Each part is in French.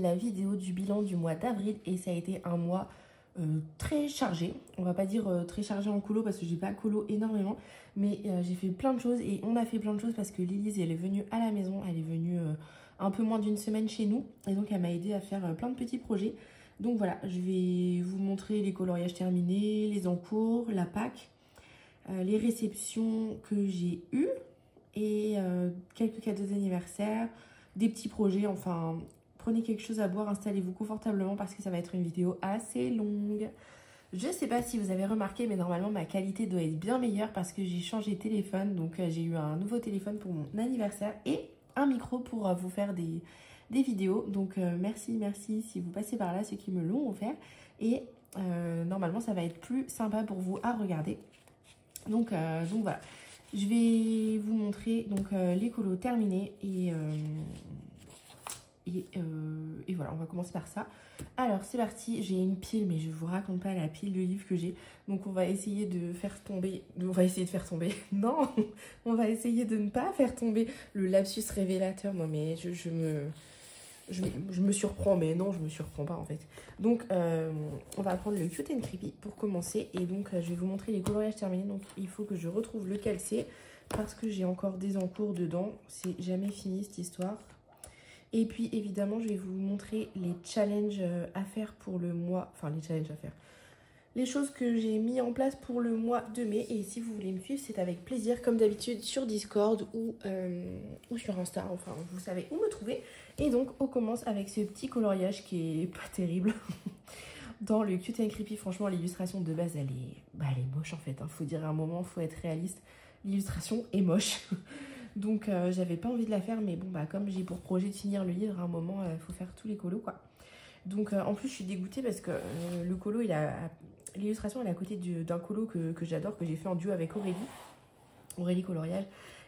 la vidéo du bilan du mois d'avril et ça a été un mois très chargé. On va pas dire très chargé en colo parce que j'ai pas colo énormément, mais j'ai fait plein de choses et on a fait plein de choses parce que Lilise elle est venue à la maison, elle est venue un peu moins d'une semaine chez nous et donc elle m'a aidé à faire plein de petits projets. Donc voilà, je vais vous montrer les coloriages terminés, les encours, la Pâques, les réceptions que j'ai eues et quelques cadeaux d'anniversaire, des petits projets, enfin prenez quelque chose à boire, installez-vous confortablement parce que ça va être une vidéo assez longue. Je sais pas si vous avez remarqué mais normalement ma qualité doit être bien meilleure parce que j'ai changé de téléphone, donc j'ai eu un nouveau téléphone pour mon anniversaire et un micro pour vous faire des vidéos, donc merci si vous passez par là, ceux qui me l'ont offert et normalement ça va être plus sympa pour vous à regarder. Donc voilà, je vais vous montrer donc les colos terminés et voilà, on va commencer par ça. Alors c'est parti, j'ai une pile mais je vous raconte pas la pile de livres que j'ai, donc on va essayer de faire tomber, non, on va essayer de ne pas faire tomber le lapsus révélateur. Non mais je me surprends, mais non je me surprends pas en fait. Donc on va prendre le Cute and Creepy pour commencer et donc je vais vous montrer les coloriages terminés. Donc il faut que je retrouve lequel c'est parce que j'ai encore des encours dedans, c'est jamais fini cette histoire. Et puis évidemment je vais vous montrer les challenges à faire pour le mois, enfin les challenges à faire, les choses que j'ai mis en place pour le mois de mai. Et si vous voulez me suivre, c'est avec plaisir comme d'habitude sur Discord ou sur Insta, enfin vous savez où me trouver. Et donc on commence avec ce petit coloriage qui est pas terrible. Dans le Cute and Creepy, franchement l'illustration de base elle est moche en fait, hein. Faut dire à un moment, faut être réaliste, l'illustration est moche. Donc j'avais pas envie de la faire, mais bon bah comme j'ai pour projet de finir le livre, à un moment faut faire tous les colos quoi. Donc en plus je suis dégoûtée parce que le colo l'illustration elle est à côté d'un colo que j'adore, que j'ai fait en duo avec Aurélie Coloriage.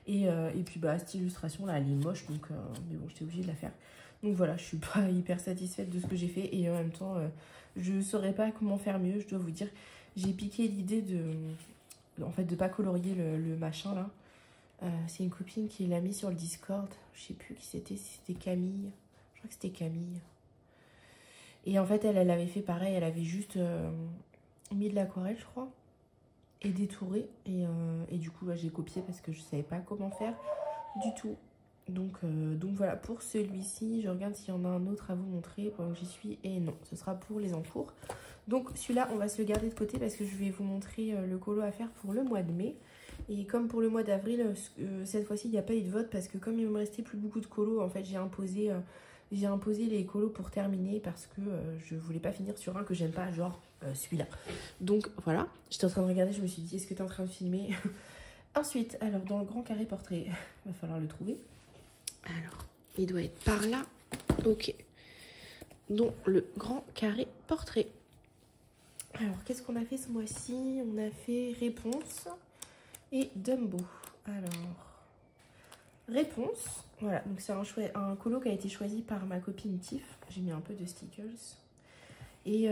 Et puis bah cette illustration là elle est moche, donc mais bon j'étais obligée de la faire. Donc voilà, je suis pas hyper satisfaite de ce que j'ai fait et en même temps je saurais pas comment faire mieux, je dois vous dire. J'ai piqué l'idée de pas colorier le machin là. C'est une copine qui l'a mis sur le Discord. Je sais plus qui c'était, si c'était Camille. Je crois que c'était Camille. Et en fait, elle avait fait pareil. Elle avait juste mis de l'aquarelle, je crois. Et détouré. Et du coup, j'ai copié parce que je savais pas comment faire du tout. Donc voilà, pour celui-ci, je regarde s'il y en a un autre à vous montrer pendant que j'y suis. Et non, ce sera pour les encours. Donc celui-là, on va se le garder de côté parce que je vais vous montrer le colo à faire pour le mois de mai. Et comme pour le mois d'avril, cette fois-ci, il n'y a pas eu de vote parce que comme il me restait plus beaucoup de colos, en fait, j'ai imposé les colos pour terminer parce que je voulais pas finir sur un que j'aime pas, genre celui-là. Donc voilà, j'étais en train de regarder, je me suis dit, est-ce que tu es en train de filmer? Ensuite, alors dans le grand carré portrait, il va falloir le trouver. Alors, il doit être par là. Ok. Donc le grand carré portrait. Alors, qu'est-ce qu'on a fait ce mois-ci? On a fait réponse et Dumbo. Alors, réponse. Voilà, donc c'est un colo qui a été choisi par ma copine Tiff. J'ai mis un peu de stickers. Et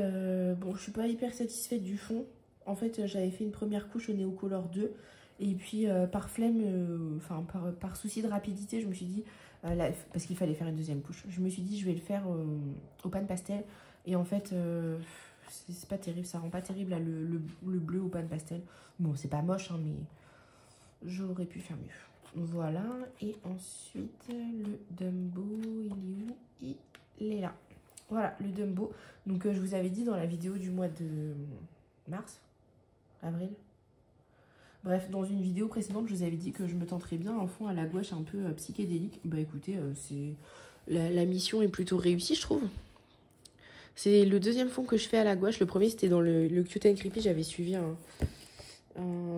bon, je suis pas hyper satisfaite du fond. En fait, j'avais fait une première couche au Neocolor 2. Et puis, par flemme, enfin, par souci de rapidité, je me suis dit, parce qu'il fallait faire une deuxième couche, je me suis dit, je vais le faire au pan pastel. Et en fait, c'est pas terrible, ça rend pas terrible là, le bleu au pan pastel. Bon, c'est pas moche, hein, mais j'aurais pu faire mieux. Voilà, et ensuite, le Dumbo, il est où? Il est là. Voilà, le Dumbo. Donc, je vous avais dit dans la vidéo du mois de mars, avril. Bref, dans une vidéo précédente, je vous avais dit que je me tenterais bien un fond à la gouache un peu psychédélique. Bah écoutez, la mission est plutôt réussie, je trouve. C'est le deuxième fond que je fais à la gouache. Le premier, c'était dans le Cute and Creepy. J'avais suivi un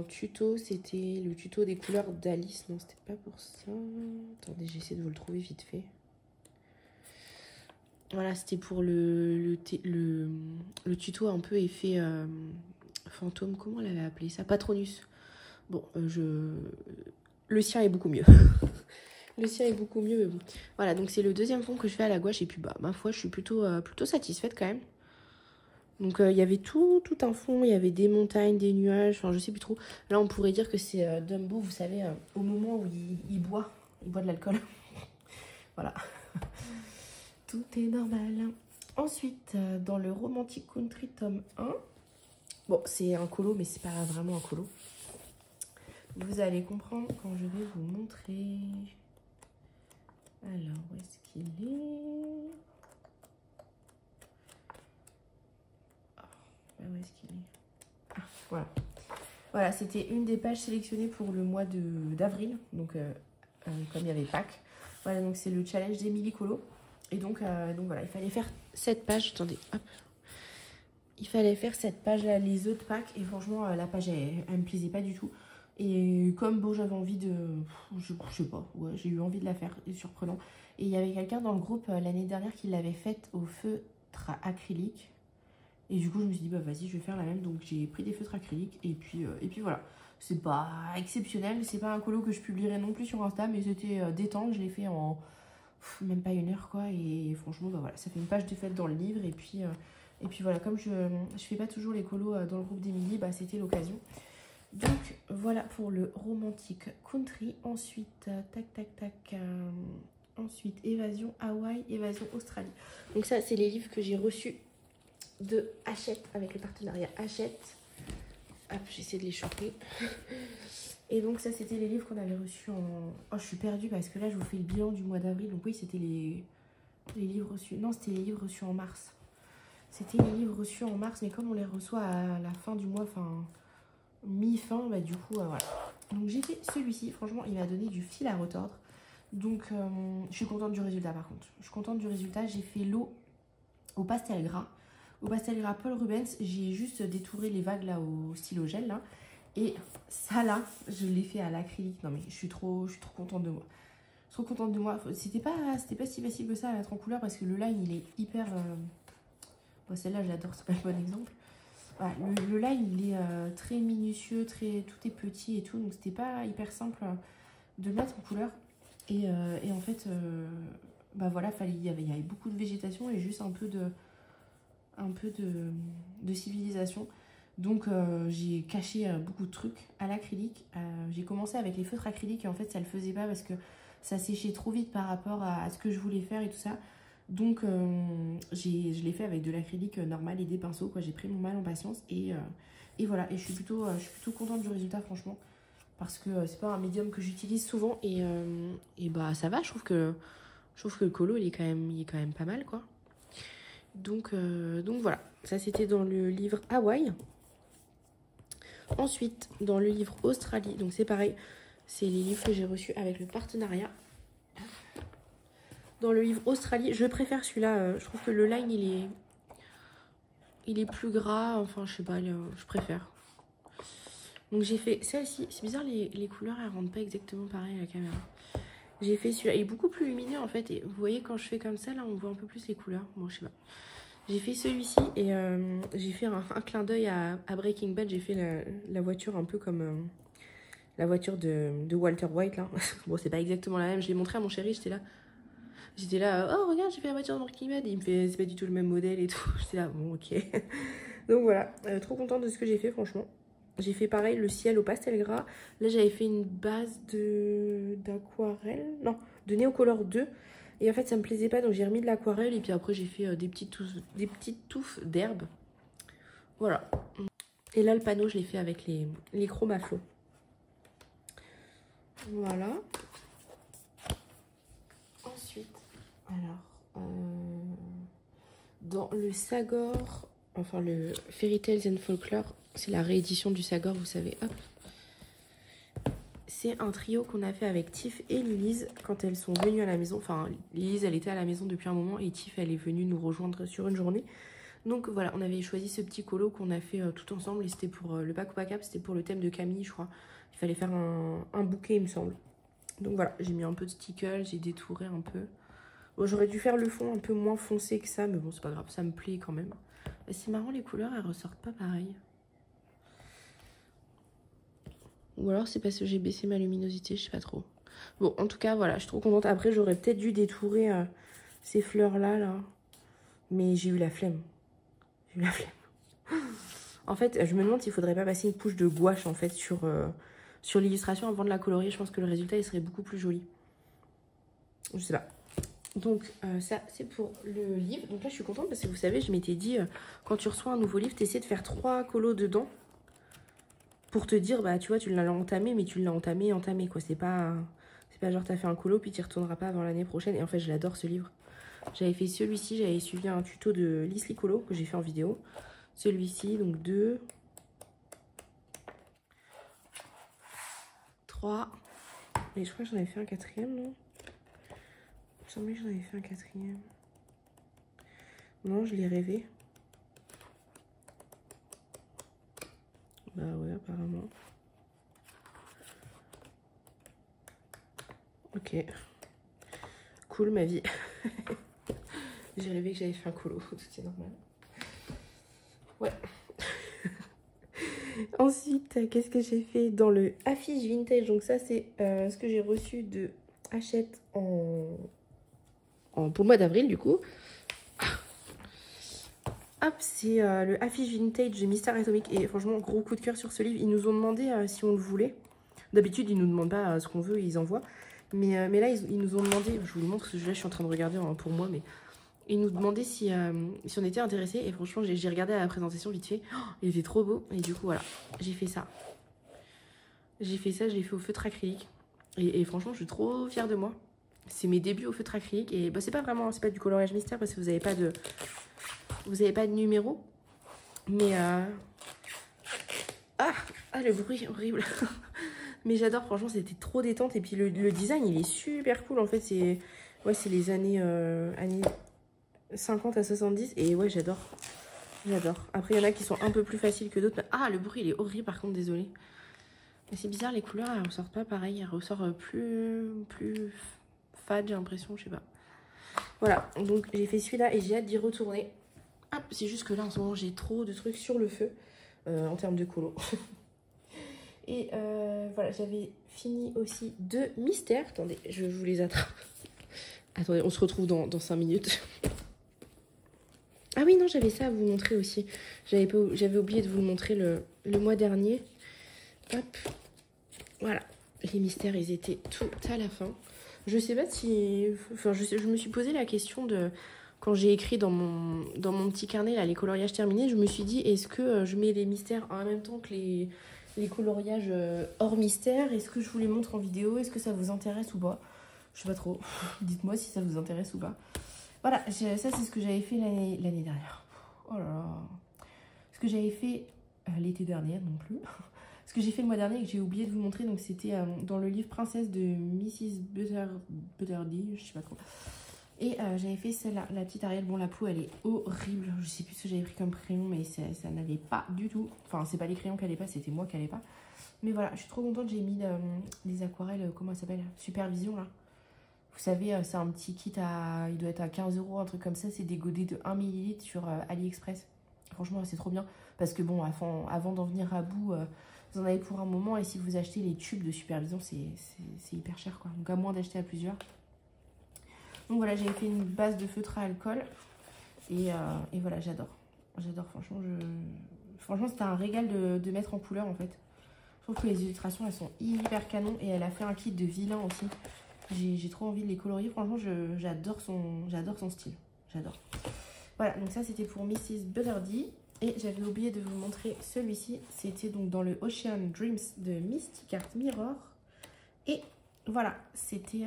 tuto. C'était le tuto des couleurs d'Alice. Non, c'était pas pour ça. Attendez, j'essaie de vous le trouver vite fait. Voilà, c'était pour le tuto un peu effet fantôme. Comment elle avait appelé ça? Patronus. Bon, le sien est beaucoup mieux. Le sien est beaucoup mieux, mais bon. Voilà, donc c'est le deuxième fond que je fais à la gouache. Et puis, bah, ma foi, je suis plutôt satisfaite quand même. Donc, il y avait tout un fond. Il y avait des montagnes, des nuages. Enfin, je sais plus trop. Là, on pourrait dire que c'est Dumbo, vous savez, au moment où il boit de l'alcool. Voilà. tout est normal. Ensuite, dans le Romantic Country tome 1, bon, c'est un colo, mais c'est pas vraiment un colo. Vous allez comprendre quand je vais vous montrer. Alors, où est-ce qu'il est? Où est-ce qu'il est? Ah, voilà. Voilà, c'était une des pages sélectionnées pour le mois d'avril. Donc, comme il y avait Pâques. Voilà, donc c'est le challenge d'Emily Colo. Et donc voilà, il fallait faire cette page. Attendez, hop. Il fallait faire cette page-là, les œufs de Pâques. Et franchement, la page, elle me plaisait pas du tout. Et comme bon, j'avais envie de... Je sais pas, ouais, j'ai eu envie de la faire. C'est surprenant. Et il y avait quelqu'un dans le groupe l'année dernière qui l'avait faite au feutre acrylique. Et du coup, je me suis dit, bah vas-y, je vais faire la même. Donc j'ai pris des feutres acryliques. Et puis voilà. C'est pas exceptionnel. C'est pas un colo que je publierai non plus sur Insta. Mais c'était détente. Je l'ai fait en même pas 1 heure, quoi. Et franchement, bah voilà, ça fait une page de fête dans le livre. Et puis voilà, comme je fais pas toujours les colos dans le groupe d'Emily, bah c'était l'occasion. Donc voilà pour le Romantic Country. Ensuite, tac. Ensuite, Évasion Hawaï, Évasion Australie. Donc ça, c'est les livres que j'ai reçus de Hachette, avec le partenariat Hachette. Hop, j'essaie de les choper. Et donc ça, c'était les livres qu'on avait reçus en... Oh, je suis perdue parce que là, je vous fais le bilan du mois d'avril. Donc oui, c'était les livres reçus... Non, c'était les livres reçus en mars. C'était les livres reçus en mars, mais comme on les reçoit à la fin du mois, enfin... mi-fin, bah du coup, voilà. Donc j'ai fait celui-ci. Franchement, il m'a donné du fil à retordre. Donc, je suis contente du résultat, par contre. Je suis contente du résultat. J'ai fait l'eau au pastel gras. Au pastel gras Paul Rubens, j'ai juste détouré les vagues là au stylo gel là. Et ça là, je l'ai fait à l'acrylique. Non mais je suis trop contente de moi. Je suis trop contente de moi. C'était pas si facile que ça à mettre en couleur parce que le line il est hyper... Bon, celle-là je l'adore, c'est pas le bon exemple. Voilà, le line il est très minutieux, tout est petit et tout. Donc c'était pas hyper simple de le mettre en couleur. Et en fait, bah voilà, il y avait beaucoup de végétation et juste un peu de civilisation. Donc j'ai caché beaucoup de trucs à l'acrylique. J'ai commencé avec les feutres acryliques et en fait ça le faisait pas parce que ça séchait trop vite par rapport à ce que je voulais faire et tout ça. Donc je l'ai fait avec de l'acrylique normal et des pinceaux, quoi. J'ai pris mon mal en patience et voilà. Et je suis plutôt contente du résultat, franchement. Parce que c'est pas un médium que j'utilise souvent et bah ça va, je trouve que le colo il est quand même pas mal, quoi. Donc voilà, ça c'était dans le livre Hawaï. Ensuite, dans le livre Australie, donc c'est pareil, c'est les livres que j'ai reçus avec le partenariat. Dans le livre Australie, je préfère celui-là, je trouve que le line il est plus gras, enfin je sais pas, je préfère. Donc j'ai fait celle-ci, c'est bizarre, les couleurs elles rendent pas exactement pareil à la caméra. J'ai fait celui-là, il est beaucoup plus lumineux en fait, et vous voyez quand je fais comme ça, là on voit un peu plus les couleurs, bon je sais pas. J'ai fait celui-ci et j'ai fait un clin d'œil à Breaking Bad, j'ai fait la voiture un peu comme la voiture de Walter White là. Bon c'est pas exactement la même, je l'ai montré à mon chéri, j'étais là, oh regarde j'ai fait la voiture de Breaking Bad, et il me fait c'est pas du tout le même modèle et tout, j'étais là, bon ok. Donc voilà, trop contente de ce que j'ai fait franchement. J'ai fait pareil le ciel au pastel gras. Là j'avais fait une base d'aquarelle, non, de Neocolor 2. Et en fait ça me plaisait pas donc j'ai remis de l'aquarelle. Et puis après j'ai fait des petites touffes d'herbe. Voilà. Et là le panneau je l'ai fait avec les chromes à flot. Voilà. Ensuite, alors dans le Sagor, enfin le Fairy Tales and Folklore, c'est la réédition du Sagor, vous savez, hop. C'est un trio qu'on a fait avec Tiff et Lise quand elles sont venues à la maison. Enfin, Lise, elle était à la maison depuis un moment et Tiff, elle est venue nous rejoindre sur une journée. Donc voilà, on avait choisi ce petit colo qu'on a fait tout ensemble et c'était pour le pack ou pack up, c'était pour le thème de Camille, je crois. Il fallait faire un bouquet, il me semble. Donc voilà, j'ai mis un peu de stickle, j'ai détouré un peu. Bon, j'aurais dû faire le fond un peu moins foncé que ça, mais bon, c'est pas grave, ça me plaît quand même. C'est marrant, les couleurs, elles ressortent pas pareil. Ou alors c'est parce que j'ai baissé ma luminosité, je sais pas trop. Bon, en tout cas, voilà, je suis trop contente. Après, j'aurais peut-être dû détourer ces fleurs-là, là. Mais j'ai eu la flemme. J'ai eu la flemme. En fait, je me demande s'il faudrait pas passer une couche de gouache, en fait, sur l'illustration avant de la colorier. Je pense que le résultat, il serait beaucoup plus joli. Je sais pas. Donc ça c'est pour le livre. Donc là je suis contente parce que vous savez je m'étais dit quand tu reçois un nouveau livre t'essaies de faire 3 colos dedans pour te dire bah tu vois tu l'as entamé mais tu l'as entamé quoi. C'est pas genre t'as fait un colo puis tu y retourneras pas avant l'année prochaine. Et en fait je l'adore ce livre. J'avais fait celui-ci, j'avais suivi un tuto de Lisli Colo que j'ai fait en vidéo. Celui-ci donc 2 3 et je crois que j'en avais fait un 4e non. Il me semblait que j'en avais fait un 4e. Non, je l'ai rêvé. Bah ouais, apparemment. Ok. Cool ma vie. J'ai rêvé que j'avais fait un colo, tout est normal. Ouais. Ensuite, qu'est-ce que j'ai fait dans le affiche vintage? Donc ça, c'est ce que j'ai reçu de Hachette pour le mois d'avril, du coup. Hop, c'est le affiche vintage de Mystère Atomique. Et franchement, gros coup de cœur sur ce livre. Ils nous ont demandé si on le voulait. D'habitude, ils nous demandent pas ce qu'on veut, ils envoient. Mais là, ils nous ont demandé, je vous le montre, parce que là, je suis en train de regarder pour moi, mais ils nous demandaient si on était intéressé. Et franchement, j'ai regardé à la présentation vite fait. Oh, il était trop beau. Et du coup, voilà, j'ai fait ça. J'ai fait ça, je l'ai fait au feutre acrylique. Et franchement, je suis trop fière de moi. C'est mes débuts au feutre acrylique. Et bah, c'est pas du coloriage mystère parce que vous n'avez pas de numéro. Mais le bruit horrible. Mais j'adore, franchement, c'était trop détente. Et puis le design, il est super cool. En fait, c'est les années 50 à 70. Et ouais, j'adore. J'adore. Après, il y en a qui sont un peu plus faciles que d'autres. Ah, le bruit, il est horrible, par contre, désolé. Mais c'est bizarre, les couleurs, elles ressortent pas pareil. Elles ressortent plus fade, j'ai l'impression, je sais pas. Voilà, donc j'ai fait celui-là et j'ai hâte d'y retourner. Hop, c'est juste que là, en ce moment, j'ai trop de trucs sur le feu en termes de colo. Et voilà, j'avais fini aussi 2 mystères. Attendez, je vous les attrape. Attendez, on se retrouve dans 5 minutes. Ah oui, non, j'avais ça à vous montrer aussi. J'avais oublié de vous le montrer le mois dernier. Hop, voilà. Les mystères, ils étaient tout à la fin. Je sais pas si... Enfin, je me suis posé la question de... Quand j'ai écrit dans mon petit carnet, là, les coloriages terminés, je me suis dit, est-ce que je mets les mystères en même temps que les coloriages hors mystère? Est-ce que je vous les montre en vidéo? Est-ce que ça vous intéresse ou pas? Je sais pas trop. Dites-moi si ça vous intéresse ou pas. Voilà, ça c'est ce que j'avais fait l'année dernière. Oh là là. Ce que j'avais fait l'été dernier non plus. Ce que j'ai fait le mois dernier et que j'ai oublié de vous montrer, donc c'était dans le livre Princesse de Mrs. Butterdy, je sais pas trop. Et j'avais fait celle-là, la petite Ariel. Bon, la peau, elle est horrible. Je sais plus ce que j'avais pris comme crayon, mais ça n'allait pas du tout. Enfin, c'est pas les crayons qui allaient pas, c'était moi qui allais pas. Mais voilà, je suis trop contente. J'ai mis des aquarelles, comment ça s'appelle? Supervision, là. Vous savez, c'est un petit kit il doit être à 15 €, un truc comme ça. C'est des godets de 1 ml sur AliExpress. Franchement, c'est trop bien. Parce que bon, avant d'en venir à bout, vous en avez pour un moment. Et si vous achetez les tubes de supervision, c'est hyper cher, quoi. Donc à moins d'acheter à plusieurs. Donc voilà, j'ai fait une base de feutre à alcool. Et voilà, j'adore. J'adore, franchement. Franchement, c'était un régal de mettre en couleur, en fait. Je trouve que les illustrations, elles sont hyper canon. Et elle a fait un kit de vilain aussi. J'ai trop envie de les colorier. Franchement, j'adore son style. J'adore. Voilà, donc ça, c'était pour Mrs. Butterdy. Et j'avais oublié de vous montrer celui-ci. C'était donc dans le Ocean Dreams de Mystic Art Mirror. Et voilà, c'était...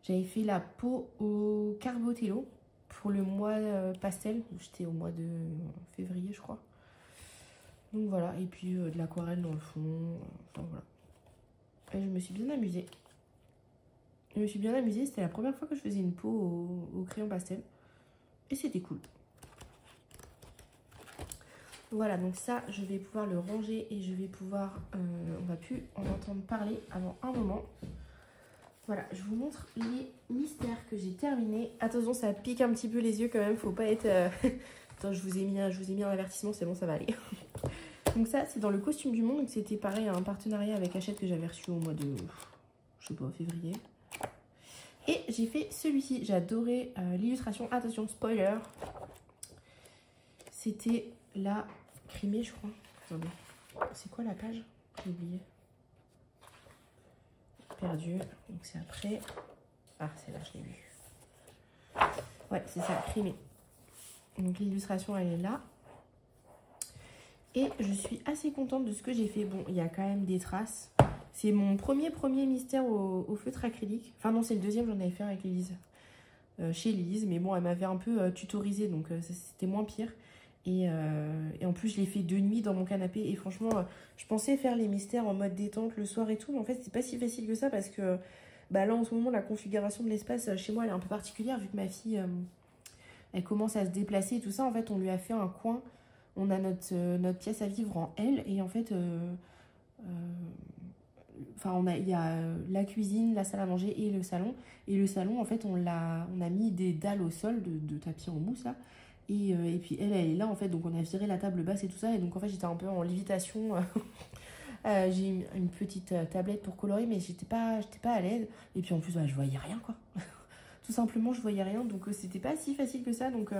j'avais fait la peau au Carbotello pour le mois pastel. J'étais au mois de février, je crois. Donc voilà, et puis de l'aquarelle dans le fond. Enfin voilà. Et je me suis bien amusée. C'était la première fois que je faisais une peau au crayon pastel. Et c'était cool. Voilà, donc ça, je vais pouvoir le ranger et je vais pouvoir... on va plus en entendre parler avant un moment. Voilà, je vous montre les mystères que j'ai terminés. Attention, ça pique un petit peu les yeux quand même, faut pas être... Attends, je vous ai mis un avertissement, c'est bon, ça va aller. Donc ça, c'est dans le costume du monde. Donc c'était pareil, un partenariat avec Hachette que j'avais reçu au mois de... je sais pas, février. Et j'ai fait celui-ci. J'ai adoré l'illustration. Attention, spoiler. C'était la Crimée, je crois. Attendez. C'est quoi la page? J'ai oublié. Perdu. Donc c'est après. Ah, celle-là, je l'ai vue. Ouais, c'est ça, Crimée. Donc l'illustration, elle est là. Et je suis assez contente de ce que j'ai fait. Bon, il y a quand même des traces. C'est mon premier mystère au feutre acrylique. Enfin non, c'est le deuxième, j'en avais fait un avec Lise. Chez Lise, mais bon, elle m'avait un peu tutorisé, donc c'était moins pire. Et en plus, je l'ai fait de nuit dans mon canapé. Et franchement, je pensais faire les mystères en mode détente le soir et tout. Mais en fait, c'est pas si facile que ça parce que bah, là, en ce moment, la configuration de l'espace chez moi, elle est un peu particulière vu que ma fille, elle commence à se déplacer et tout ça. En fait, on lui a fait un coin. On a notre pièce à vivre en L. Et en fait, enfin, il y a la cuisine, la salle à manger et le salon. Et le salon, en fait, on a mis des dalles au sol de tapis en mousse, là. Et puis, elle est là, en fait. Donc, on a viré la table basse et tout ça. Et donc, en fait, j'étais un peu en lévitation. J'ai une petite tablette pour colorer, mais j'étais pas à l'aise. Et puis, en plus, bah, je voyais rien, quoi. Tout simplement, je voyais rien. Donc, c'était pas si facile que ça. Donc,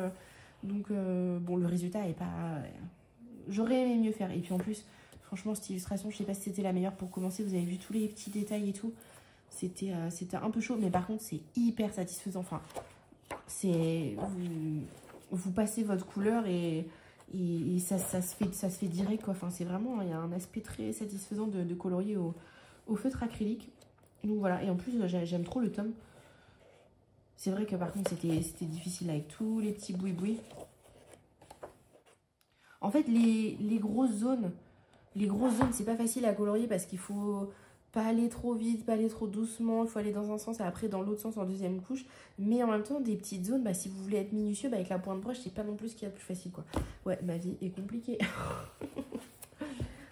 bon, le résultat est pas... J'aurais aimé mieux faire. Et puis, en plus... Franchement, cette illustration, je sais pas si c'était la meilleure pour commencer. Vous avez vu tous les petits détails et tout. C'était un peu chaud, mais par contre, c'est hyper satisfaisant. Enfin, c'est... Vous passez votre couleur et ça se fait direct, quoi. Enfin, c'est vraiment... Il y a un aspect très satisfaisant de colorier au feutre acrylique. Donc voilà. Et en plus, j'aime trop le tome. C'est vrai que par contre, c'était difficile avec tous les petits boui-boui. En fait, les grosses zones... Les grosses zones, c'est pas facile à colorier parce qu'il faut pas aller trop vite, pas aller trop doucement. Il faut aller dans un sens et après dans l'autre sens en deuxième couche. Mais en même temps, des petites zones, bah, si vous voulez être minutieux, bah, avec la pointe broche, c'est pas non plus ce qu'il y a de plus facile, quoi. Ouais, ma vie est compliquée.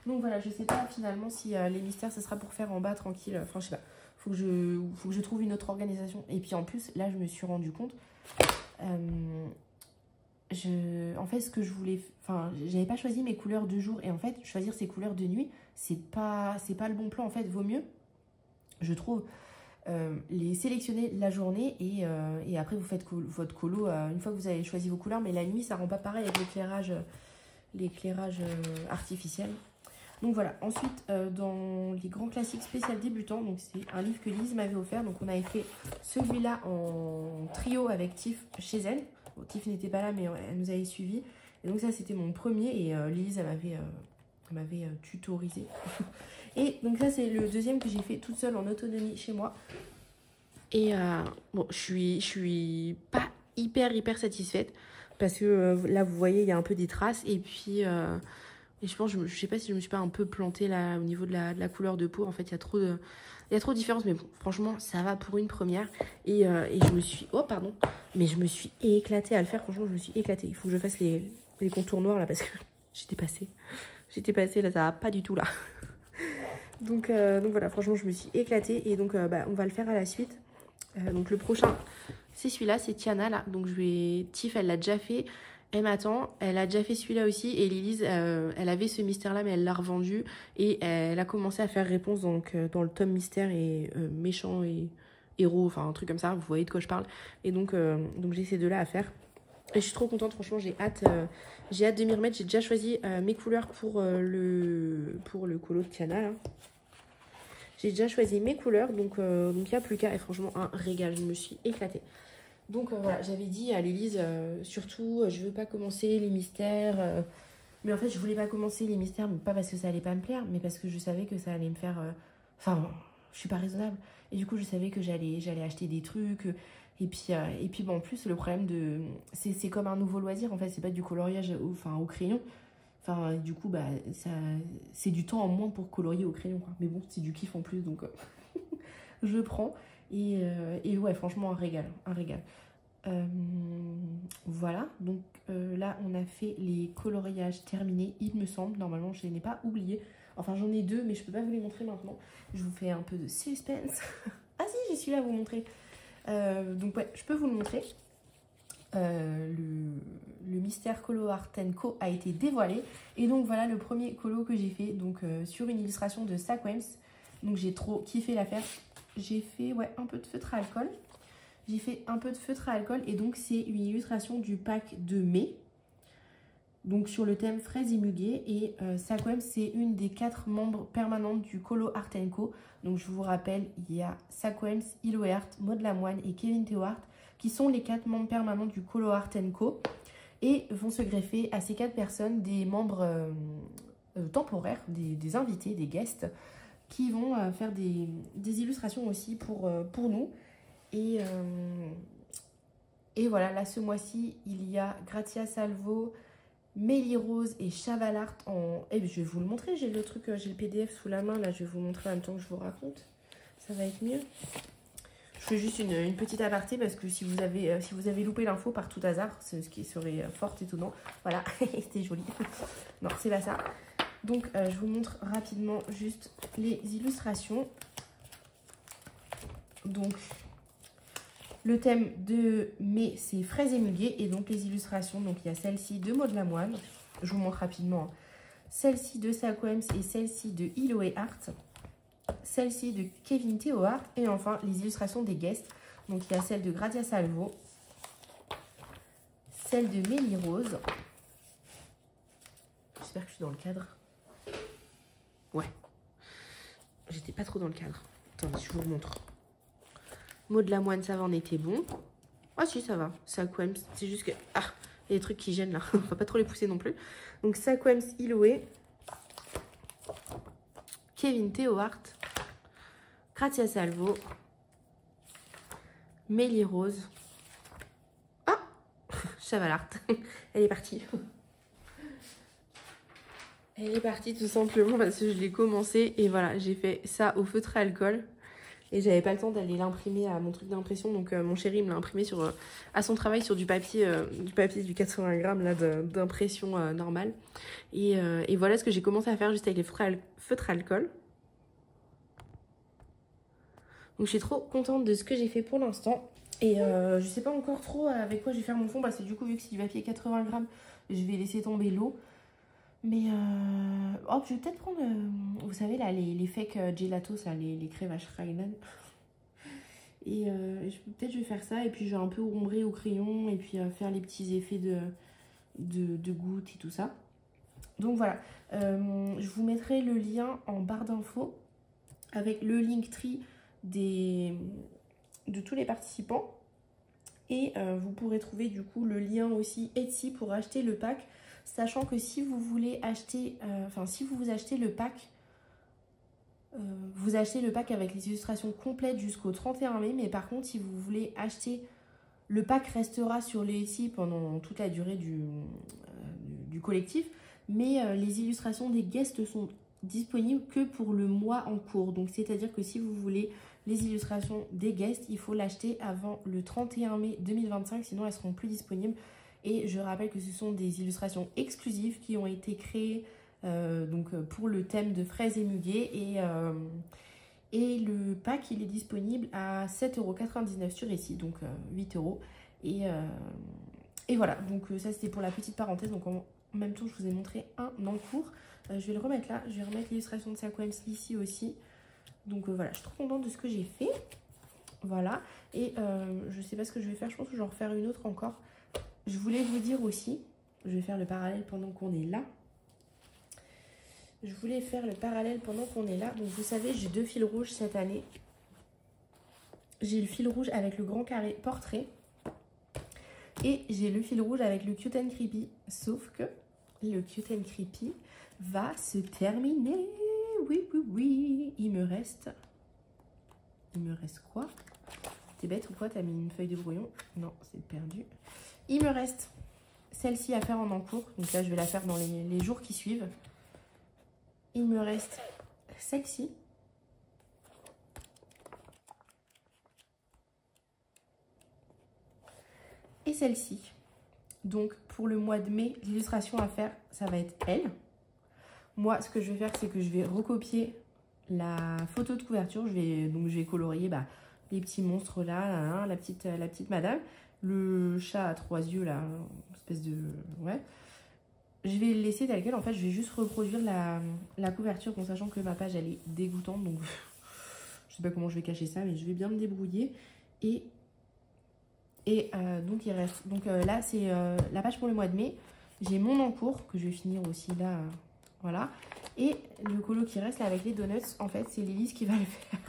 Donc voilà, je sais pas finalement si les mystères, ça sera pour faire en bas tranquille. Enfin, je sais pas. Faut que je trouve une autre organisation. Et puis en plus, là, je me suis rendu compte... en fait, ce que je voulais... Enfin, j'avais pas choisi mes couleurs de jour. Et en fait, choisir ces couleurs de nuit, c'est pas le bon plan. En fait, vaut mieux, je trouve, les sélectionner la journée. Et après, vous faites votre colo une fois que vous avez choisi vos couleurs. Mais la nuit, ça rend pas pareil avec l'éclairage artificiel. Donc voilà. Ensuite, dans les grands classiques spécial débutants, donc c'est un livre que Lise m'avait offert. Donc on avait fait celui-là en trio avec Tiff chez elle. Bon, Tiff n'était pas là, mais elle nous avait suivis. Et donc ça, c'était mon premier. Et Lise, elle m'avait tutorisé. Et donc ça, c'est le deuxième que j'ai fait toute seule en autonomie chez moi. Et bon, je suis pas hyper satisfaite. Parce que là, vous voyez, il y a un peu des traces. Et puis, et je pense, je sais pas si je me suis pas un peu plantée là au niveau de la couleur de peau. En fait, il y a trop de différence. Mais bon, franchement, ça va pour une première. Et je me suis... Oh, pardon. Mais je me suis éclatée à le faire. Franchement, je me suis éclatée. Il faut que je fasse les contours noirs là parce que j'étais passée là, ça va pas du tout là. donc voilà, franchement, je me suis éclatée. Et donc, bah, on va le faire à la suite. Donc le prochain, c'est celui-là, c'est Tiana là. Donc Tiff, elle l'a déjà fait. Elle m'attend, elle a déjà fait celui-là aussi. Et Lilise, elle avait ce mystère-là, mais elle l'a revendu. Et elle a commencé à faire réponse donc, dans le tome mystère et méchant et héros, enfin un truc comme ça. Vous voyez de quoi je parle. Et donc j'ai ces deux-là à faire. Et je suis trop contente, franchement, j'ai hâte de m'y remettre. J'ai déjà choisi mes couleurs pour le colo de Tiana là. J'ai déjà choisi mes couleurs, donc il n'y a plus qu'à. Et franchement, un régal, je me suis éclatée. Donc voilà, j'avais dit à Lélise, surtout, je veux pas commencer les mystères. Mais en fait, je voulais pas commencer les mystères, mais pas parce que ça allait pas me plaire, mais parce que je savais que ça allait me faire... Enfin, je suis pas raisonnable. Et du coup, je savais que j'allais acheter des trucs. Et puis bon, en plus, le problème de... C'est comme un nouveau loisir, en fait. C'est pas du coloriage au crayon. Enfin, du coup, bah, c'est du temps en moins pour colorier au crayon, quoi. Mais bon, c'est du kiff en plus, donc je prends. Et ouais, franchement, un régal. Voilà, donc là, on a fait les coloriages terminés, il me semble. Normalement, je ne les ai pas oubliés. Enfin, j'en ai deux, mais je ne peux pas vous les montrer maintenant. Je vous fais un peu de suspense. Ah si, j'ai celui-là à vous montrer. Donc ouais, je peux vous le montrer. Le mystère Colo Art Co a été dévoilé. Et donc voilà le premier colo que j'ai fait. Donc sur une illustration de Saquems. Donc j'ai trop kiffé l'affaire. J'ai fait un peu de feutre à alcool. Et donc c'est une illustration du pack de mai. Donc sur le thème fraise et muguet. Et Saquem, c'est une des 4 membres permanentes du Colo Art Co. Donc je vous rappelle, il y a Saquem, Hilo Art, Maud Lamoine et Kevin Théoart qui sont les 4 membres permanents du Colo Art Co. Et vont se greffer à ces 4 personnes des membres temporaires, des invités, des guests, qui vont faire des illustrations aussi pour nous. Et voilà, là ce mois-ci, il y a Grazia Salvo, Mélie Rose et Chavalart en... Eh bien, je vais vous le montrer, j'ai le truc, j'ai le PDF sous la main, là je vais vous montrer en même temps que je vous raconte. Ça va être mieux. Je fais juste une petite aparté parce que si vous avez loupé l'info par tout hasard, c'est ce qui serait fort étonnant. Voilà, c'était joli. Non, c'est pas ça. Donc, je vous montre rapidement juste les illustrations. Donc, le thème de mai, c'est fraises et muguet. Et donc, les illustrations, donc il y a celle-ci de Maud Lamoine. Je vous montre rapidement. Hein. Celle-ci de Saquems et celle-ci de Hilo Art. Celle-ci de Kevin Théoart. Et enfin, les illustrations des guests. Donc, il y a celle de Grazia Salvo. Celle de Mélie Rose. J'espère que je suis dans le cadre. Ouais. J'étais pas trop dans le cadre. Attendez, je vous remontre. Maud Lamoine, ça va, en était bon. Ah si, ça va. Saquems, c'est juste que... Ah, il y a des trucs qui gênent là. On va pas trop les pousser non plus. Donc, Saquems, Hiloé. Kevin Théoart. Grazia Salvo. Mélie Rose. Ah Chavalart. Elle est partie. Elle est partie tout simplement parce que je l'ai commencé. Et voilà, j'ai fait ça au feutre à alcool. Et j'avais pas le temps d'aller l'imprimer à mon truc d'impression. Donc mon chéri me l'a imprimé à son travail sur du papier du 80 grammes là d'impression normale. Et voilà ce que j'ai commencé à faire juste avec les feutres à alcool. Donc je suis trop contente de ce que j'ai fait pour l'instant. Et je sais pas encore trop avec quoi je vais faire mon fond. Parce que du coup, vu que c'est du papier 80 grammes, je vais laisser tomber l'eau. Mais oh, je vais peut-être prendre, vous savez là, les fake gelatos, là, les crèves Ryland. Et peut-être je vais faire ça. Et puis je vais un peu ombrer au crayon. Et puis faire les petits effets de gouttes et tout ça. Donc voilà, je vous mettrai le lien en barre d'infos avec le Linktree de tous les participants. Et vous pourrez trouver du coup le lien aussi Etsy pour acheter le pack. Sachant que si vous voulez acheter, si vous achetez le pack, vous achetez le pack avec les illustrations complètes jusqu'au 31 mai. Mais par contre, si vous voulez acheter, le pack restera sur les Etsy pendant toute la durée du collectif. Mais les illustrations des guests sont disponibles que pour le mois en cours. Donc, c'est-à-dire que si vous voulez les illustrations des guests, il faut l'acheter avant le 31 mai 2025. Sinon, elles seront plus disponibles. Et je rappelle que ce sont des illustrations exclusives qui ont été créées pour le thème de fraises et muguet. Et le pack, il est disponible à 7,99 € sur Etsy, donc 8 €. Et voilà, donc ça c'était pour la petite parenthèse. Donc en même temps, je vous ai montré un en cours. Je vais le remettre là. Je vais remettre l'illustration de Saquems ici aussi. Donc voilà, je suis trop contente de ce que j'ai fait. Voilà. Et je sais pas ce que je vais faire. Je pense que je vais en refaire une autre encore. Je voulais vous dire aussi, je vais faire le parallèle pendant qu'on est là. Je voulais faire le parallèle pendant qu'on est là. Donc vous savez, j'ai 2 fils rouges cette année. J'ai le fil rouge avec le grand carré portrait. Et j'ai le fil rouge avec le Cute and Creepy. Sauf que le Cute and Creepy va se terminer. Oui, oui, oui. Il me reste quoi? T'es bête ou quoi? T'as mis une feuille de brouillon? Non, c'est perdu. Il me reste celle-ci à faire en encours. Donc là, je vais la faire dans les jours qui suivent. Il me reste celle-ci. Et celle-ci. Donc, pour le mois de mai, l'illustration à faire, ça va être elle. Moi, ce que je vais faire, c'est que je vais recopier la photo de couverture. Je vais colorier les petits monstres là, la petite madame. Le chat à 3 yeux là, espèce de... Ouais. Je vais le laisser tel quel. En fait, je vais juste reproduire la couverture en sachant que ma page, elle est dégoûtante. Donc, je sais pas comment je vais cacher ça, mais je vais bien me débrouiller. Donc, il reste... Donc là, c'est la page pour le mois de mai. J'ai mon en cours que je vais finir aussi là, voilà. Et le colo qui reste là avec les donuts, en fait, c'est Lilith qui va le faire.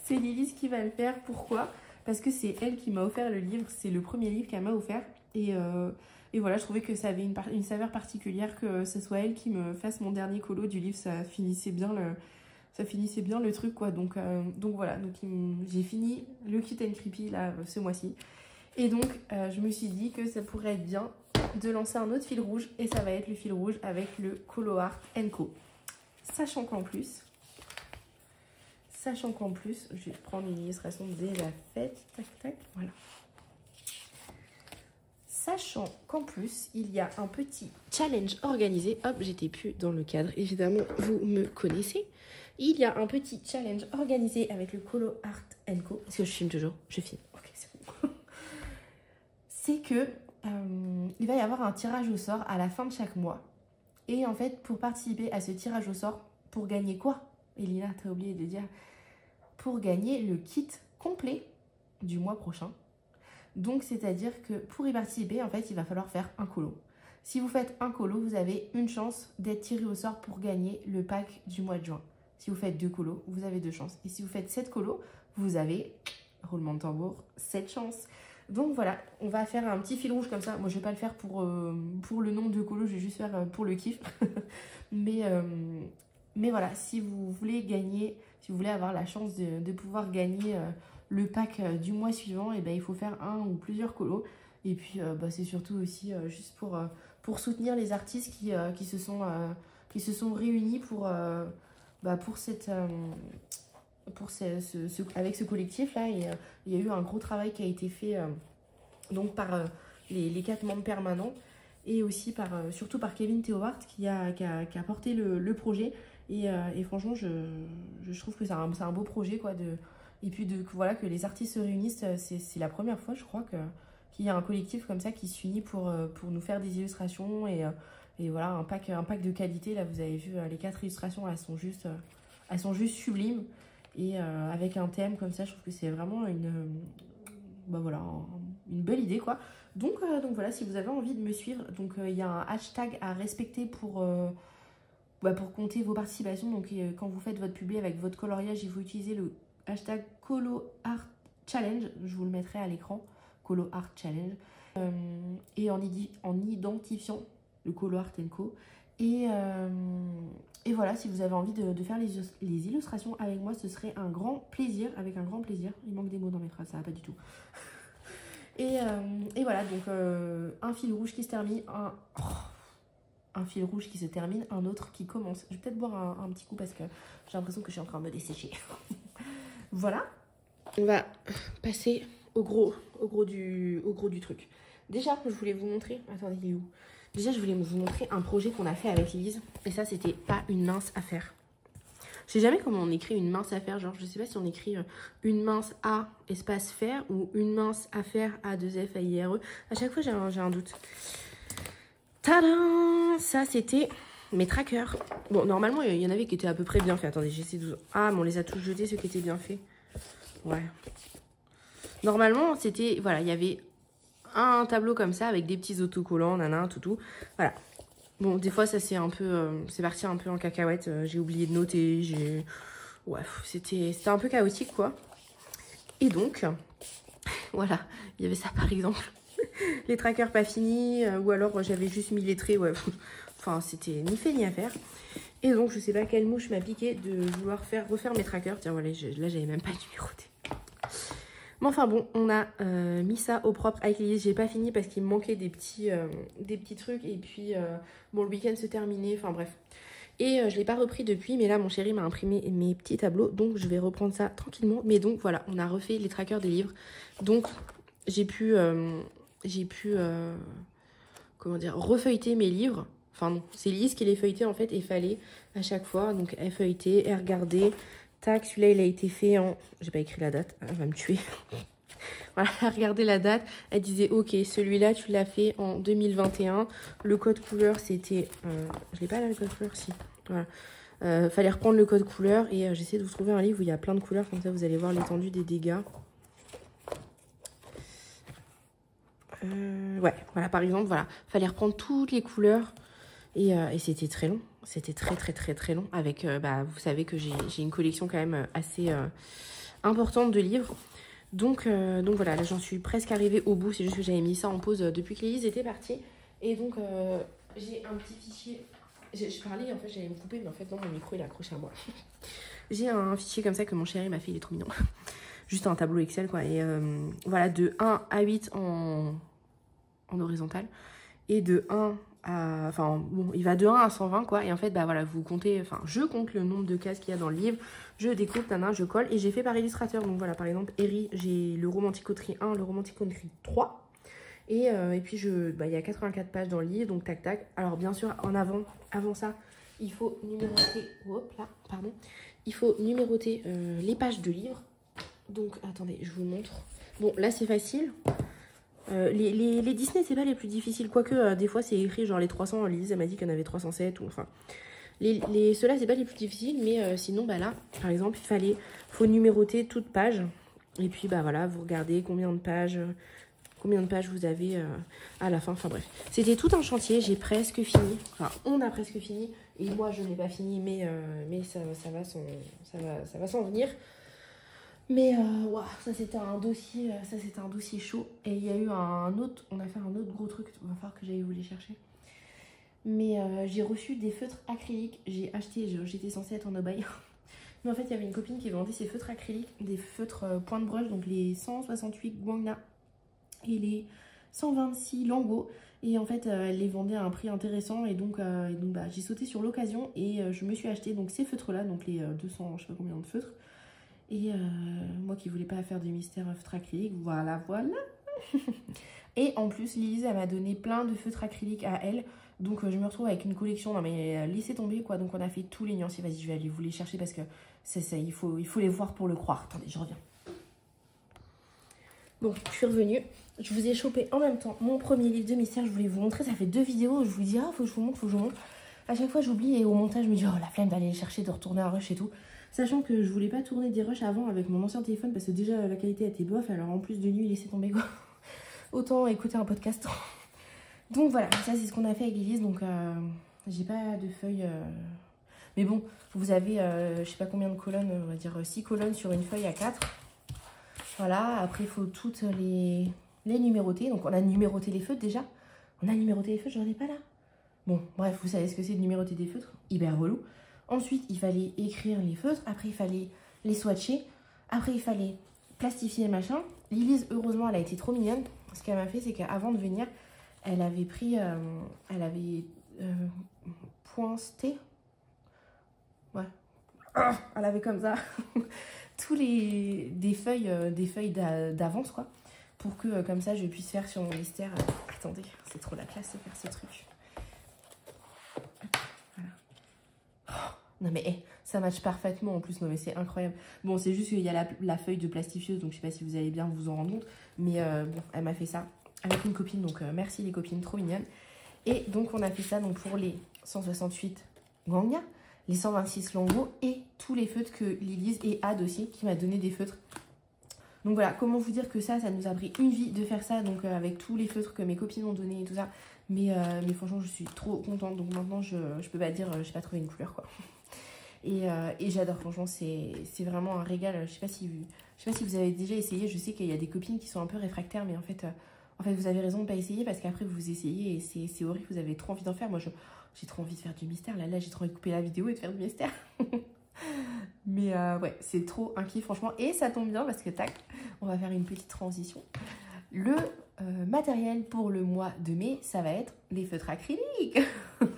C'est Lilith qui va le faire. Pourquoi? Parce que c'est elle qui m'a offert le livre. C'est le premier livre qu'elle m'a offert. Et voilà, je trouvais que ça avait une saveur particulière, que ce soit elle qui me fasse mon dernier colo du livre. Ça finissait bien le truc, quoi. Donc voilà, donc j'ai fini le Cute and Creepy là, ce mois-ci. Et donc, je me suis dit que ça pourrait être bien de lancer un autre fil rouge. Et ça va être le fil rouge avec le Colo Art Co. Sachant qu'en plus, je vais prendre une illustration déjà faite. Tac, tac, voilà. Sachant qu'en plus, il y a un petit challenge organisé. Hop, j'étais plus dans le cadre. Évidemment, vous me connaissez. Il y a un petit challenge organisé avec le Colo Art Co. Est-ce que je filme toujours? Je filme. Ok, c'est bon. C'est que il va y avoir un tirage au sort à la fin de chaque mois. Et en fait, pour participer à ce tirage au sort, pour gagner quoi? Elina, t'as oublié de dire. Pour gagner le kit complet du mois prochain. Donc, c'est-à-dire que pour y participer, en fait, il va falloir faire un colo. Si vous faites un colo, vous avez une chance d'être tiré au sort pour gagner le pack du mois de juin. Si vous faites 2 colos, vous avez 2 chances. Et si vous faites 7 colos, vous avez, roulement de tambour, 7 chances. Donc voilà, on va faire un petit fil rouge comme ça. Moi, je ne vais pas le faire pour le nombre de colos, je vais juste faire pour le kiff. mais voilà, si vous voulez gagner, si vous voulez avoir la chance de pouvoir gagner le pack du mois suivant, et ben, il faut faire un ou plusieurs colos. Et puis, c'est surtout aussi juste pour soutenir les artistes qui se sont réunis avec ce collectif-là. Et il y a eu un gros travail qui a été fait donc par les 4 membres permanents. Et aussi surtout par Kevin Théobart qui a porté le projet. Et franchement, je trouve que c'est un beau projet, quoi. Et puis voilà, que les artistes se réunissent, c'est la première fois, je crois, qu'il y a un collectif comme ça qui s'unit pour nous faire des illustrations. Et voilà, un pack de qualité. Là, vous avez vu, les 4 illustrations, elles sont juste sublimes. Et avec un thème comme ça, je trouve que c'est vraiment une belle idée, quoi. Donc voilà, si vous avez envie de me suivre, donc il y a un hashtag à respecter pour compter vos participations. Donc quand vous faites votre publi avec votre coloriage, il faut utiliser le hashtag Colo Art Challenge. Je vous le mettrai à l'écran, Colo Art Challenge. Et en identifiant le Colo Art Co. Et voilà, si vous avez envie de faire les illustrations avec moi, ce serait un grand plaisir, avec un grand plaisir. Il manque des mots dans mes phrases, ça va pas du tout. Et voilà, donc un fil rouge qui se termine, un fil rouge qui se termine, un autre qui commence. Je vais peut-être boire un petit coup parce que j'ai l'impression que je suis en train de me dessécher. Voilà. On va passer au gros du truc. Déjà, je voulais vous montrer... Attendez, il est où? Déjà, je voulais vous montrer un projet qu'on a fait avec Lise. Et ça, c'était pas une mince affaire. Je sais jamais comment on écrit une mince affaire. Genre, je sais pas si on écrit une mince A espace faire ou une mince affaire A2F AIRE. À chaque fois, j'ai un doute. Tadam! Ça, c'était mes trackers. Bon, normalement, il y en avait qui étaient à peu près bien faits. Attendez, j'essaie de... Ah, mais on les a tous jetés, ceux qui étaient bien faits. Ouais. Normalement, c'était... Voilà, il y avait un tableau comme ça avec des petits autocollants, nana, toutou. Voilà. Bon, des fois, ça c'est un peu... c'est parti un peu en cacahuète. J'ai oublié de noter. Ouais, c'était un peu chaotique, quoi. Et donc, voilà. Il y avait ça, par exemple. Les trackers pas finis. Ou alors, j'avais juste mis les traits. Ouais. Enfin, c'était ni fait ni à faire. Et donc, je sais pas quelle mouche m'a piqué de vouloir refaire mes trackers. Tiens, voilà, là, j'avais même pas numéroté. Mais enfin bon, on a mis ça au propre avec Lise. J'ai pas fini parce qu'il me manquait des petits trucs. Et puis, bon, le week-end se terminait. Enfin bref. Et je l'ai pas repris depuis. Mais là, mon chéri m'a imprimé mes petits tableaux. Donc, je vais reprendre ça tranquillement. Mais donc, voilà, on a refait les trackers des livres. Donc, j'ai pu comment dire, refeuilleter mes livres. Enfin non, c'est Lise qui les feuilletait en fait. Et il fallait à chaque fois, donc, elle feuilletait, elle regardait. Tac, celui-là, il a été fait en... J'ai pas écrit la date, elle va me tuer. Voilà, regardez la date. Elle disait, ok, celui-là, tu l'as fait en 2021. Le code couleur, c'était... Je l'ai pas là, le code couleur, si. Voilà. Fallait reprendre le code couleur. Et j'essaie de vous trouver un livre où il y a plein de couleurs. Comme ça, vous allez voir l'étendue des dégâts. Ouais, voilà, par exemple, voilà. Fallait reprendre toutes les couleurs. Et c'était très long. C'était très long. Avec, vous savez que j'ai une collection quand même assez importante de livres. Donc voilà, là j'en suis presque arrivée au bout. C'est juste que j'avais mis ça en pause depuis que Lise était partie. Et donc j'ai un petit fichier. Je parlais, en fait j'allais me couper, mais en fait non, mon micro il est accroché à moi. J'ai un fichier comme ça que mon chéri m'a fait, il est trop mignon. Juste un tableau Excel quoi. Et voilà, de 1 à 8 en horizontal. Et de 1 à... Enfin, bon, il va de 1 à 120, quoi. Et en fait, voilà, vous comptez... Enfin, je compte le nombre de cases qu'il y a dans le livre. Je découpe, je colle. Et j'ai fait par illustrateur. Donc voilà, par exemple, Eri, j'ai le Romanticoterie 1, le Romanticoterie 3. Et puis, il y a 84 pages dans le livre. Donc, tac, tac. Alors, bien sûr, avant ça, il faut numéroter... Hop, là, pardon. Il faut numéroter les pages de livre. Donc, attendez, je vous montre. Bon, là, c'est facile. Les Disney, c'est pas les plus difficiles. Quoique, des fois, c'est écrit genre les 300. Lise, elle m'a dit qu'il y en avait 307. Ou, enfin, ceux-là, c'est pas les plus difficiles. Mais sinon, là, par exemple, faut numéroter toute page. Et puis, voilà, vous regardez combien de pages vous avez à la fin. Enfin, bref. C'était tout un chantier. J'ai presque fini. Enfin, on a presque fini. Et moi, je n'ai pas fini. Mais ça va s'en venir. Mais wow, ça c'était un dossier chaud. Et il y a eu on a fait un autre gros truc, il va falloir que j'aille vous les chercher. Mais j'ai reçu des feutres acryliques. J'étais censée être en obéi. Mais en fait il y avait une copine qui vendait ces feutres acryliques, des feutres point de brush, donc les 168 Guangna et les 126 Lango. Et en fait elle les vendait à un prix intéressant. Et donc, j'ai sauté sur l'occasion et je me suis acheté donc ces feutres là, donc les 200, je sais pas combien de feutres. Et moi qui voulais pas faire du mystère feutre acrylique, voilà. Et en plus, Lise, elle m'a donné plein de feutres acryliques à elle. Donc je me retrouve avec une collection. Non mais laissez tomber quoi. Donc on a fait tous les nuanciers. Vas-y, je vais aller vous les chercher parce que c'est ça, il faut les voir pour le croire. Attendez, je reviens. Bon, je suis revenue. Je vous ai chopé en même temps mon premier livre de mystère. Je voulais vous montrer. Ça fait 2 vidéos. Je vous dis, faut que je vous montre, À chaque fois, j'oublie et au montage, je me dis, oh la flemme d'aller les chercher, de retourner à Rush et tout. Sachant que je voulais pas tourner des rushs avant avec mon ancien téléphone parce que déjà la qualité était bof, alors en plus de nuit, laissez tomber quoi. Autant écouter un podcast. Donc voilà, ça c'est ce qu'on a fait avec Elise. Donc j'ai pas de feuilles. Mais bon, vous avez je sais pas combien de colonnes, on va dire 6 colonnes sur une feuille à 4. Voilà, après il faut toutes les numéroter. Donc on a numéroté les feutres déjà. On a numéroté les feutres, j'en ai pas là. Bon, bref, vous savez ce que c'est de numéroter des feutres. Hyper relou. Ensuite, il fallait écrire les feutres. Après, il fallait les swatcher. Après, il fallait plastifier le machin. Lilise, heureusement, elle a été trop mignonne. Ce qu'elle m'a fait, c'est qu'avant de venir, elle avait pris... pointé. Ouais. Elle avait comme ça des feuilles d'avance, quoi. Pour que, comme ça, je puisse faire sur mon mystère. Attendez, c'est trop la classe de faire ce truc. Non mais ça match parfaitement en plus, non mais c'est incroyable. Bon, c'est juste qu'il y a la feuille de plastifieuse, donc je sais pas si vous allez bien vous en rendre compte. Mais bon, elle m'a fait ça avec une copine, donc merci les copines, trop mignonnes. Et donc on a fait ça donc pour les 168 Guangna, les 126 Lango et tous les feutres que Lilise et Ad aussi, qui m'a donné des feutres. Donc voilà, comment vous dire que ça nous a pris une vie de faire ça, donc avec tous les feutres que mes copines m'ont donné et tout ça. Mais franchement, je suis trop contente, donc maintenant je peux pas dire, j'ai pas trouvé une couleur quoi. Et j'adore, franchement, c'est vraiment un régal. Je sais pas si vous avez déjà essayé. Je sais qu'il y a des copines qui sont un peu réfractaires, mais en fait vous avez raison de pas essayer parce qu'après vous essayez et c'est horrible. Vous avez trop envie d'en faire. Moi, j'ai trop envie de faire du mystère. Là, j'ai trop envie de couper la vidéo et de faire du mystère. Mais ouais, c'est trop un kiff, franchement. Et ça tombe bien parce que tac, on va faire une petite transition. Le matériel pour le mois de mai, ça va être les feutres acryliques.